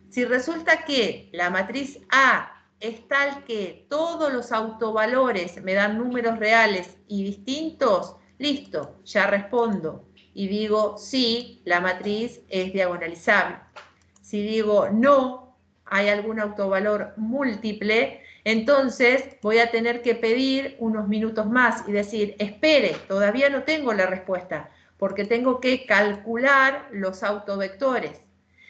Si resulta que la matriz A es tal que todos los autovalores me dan números reales y distintos, listo, ya respondo y digo, sí, la matriz es diagonalizable. Si digo no, hay algún autovalor múltiple, entonces voy a tener que pedir unos minutos más y decir, espere, todavía no tengo la respuesta, porque tengo que calcular los autovectores.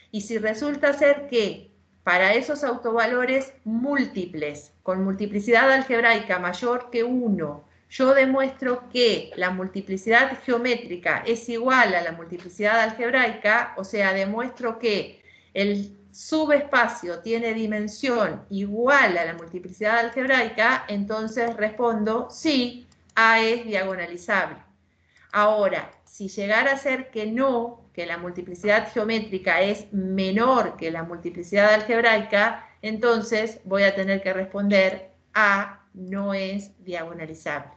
Y si resulta ser que para esos autovalores múltiples, con multiplicidad algebraica mayor que 1, yo demuestro que la multiplicidad geométrica es igual a la multiplicidad algebraica, o sea, demuestro que el subespacio tiene dimensión igual a la multiplicidad algebraica, entonces respondo sí, A es diagonalizable. Ahora, si llegara a ser que no, que la multiplicidad geométrica es menor que la multiplicidad algebraica, entonces voy a tener que responder A no es diagonalizable.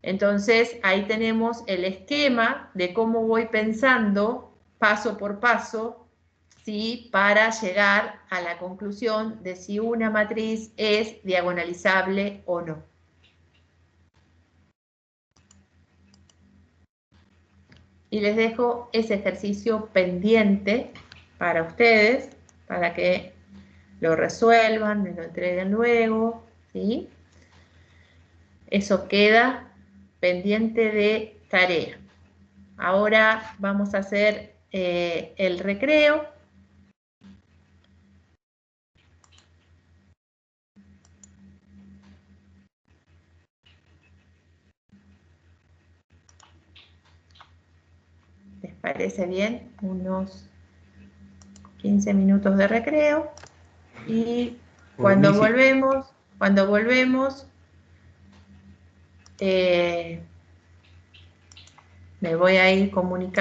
Entonces, ahí tenemos el esquema de cómo voy pensando paso por paso, ¿sí? Para llegar a la conclusión de si una matriz es diagonalizable o no. Y les dejo ese ejercicio pendiente para ustedes, para que lo resuelvan, me lo entreguen luego, ¿sí? Eso queda pendiente de tarea. Ahora vamos a hacer el recreo. ¿Les parece bien? Unos 15 minutos de recreo. Y cuando volvemos, me voy a ir comunicando.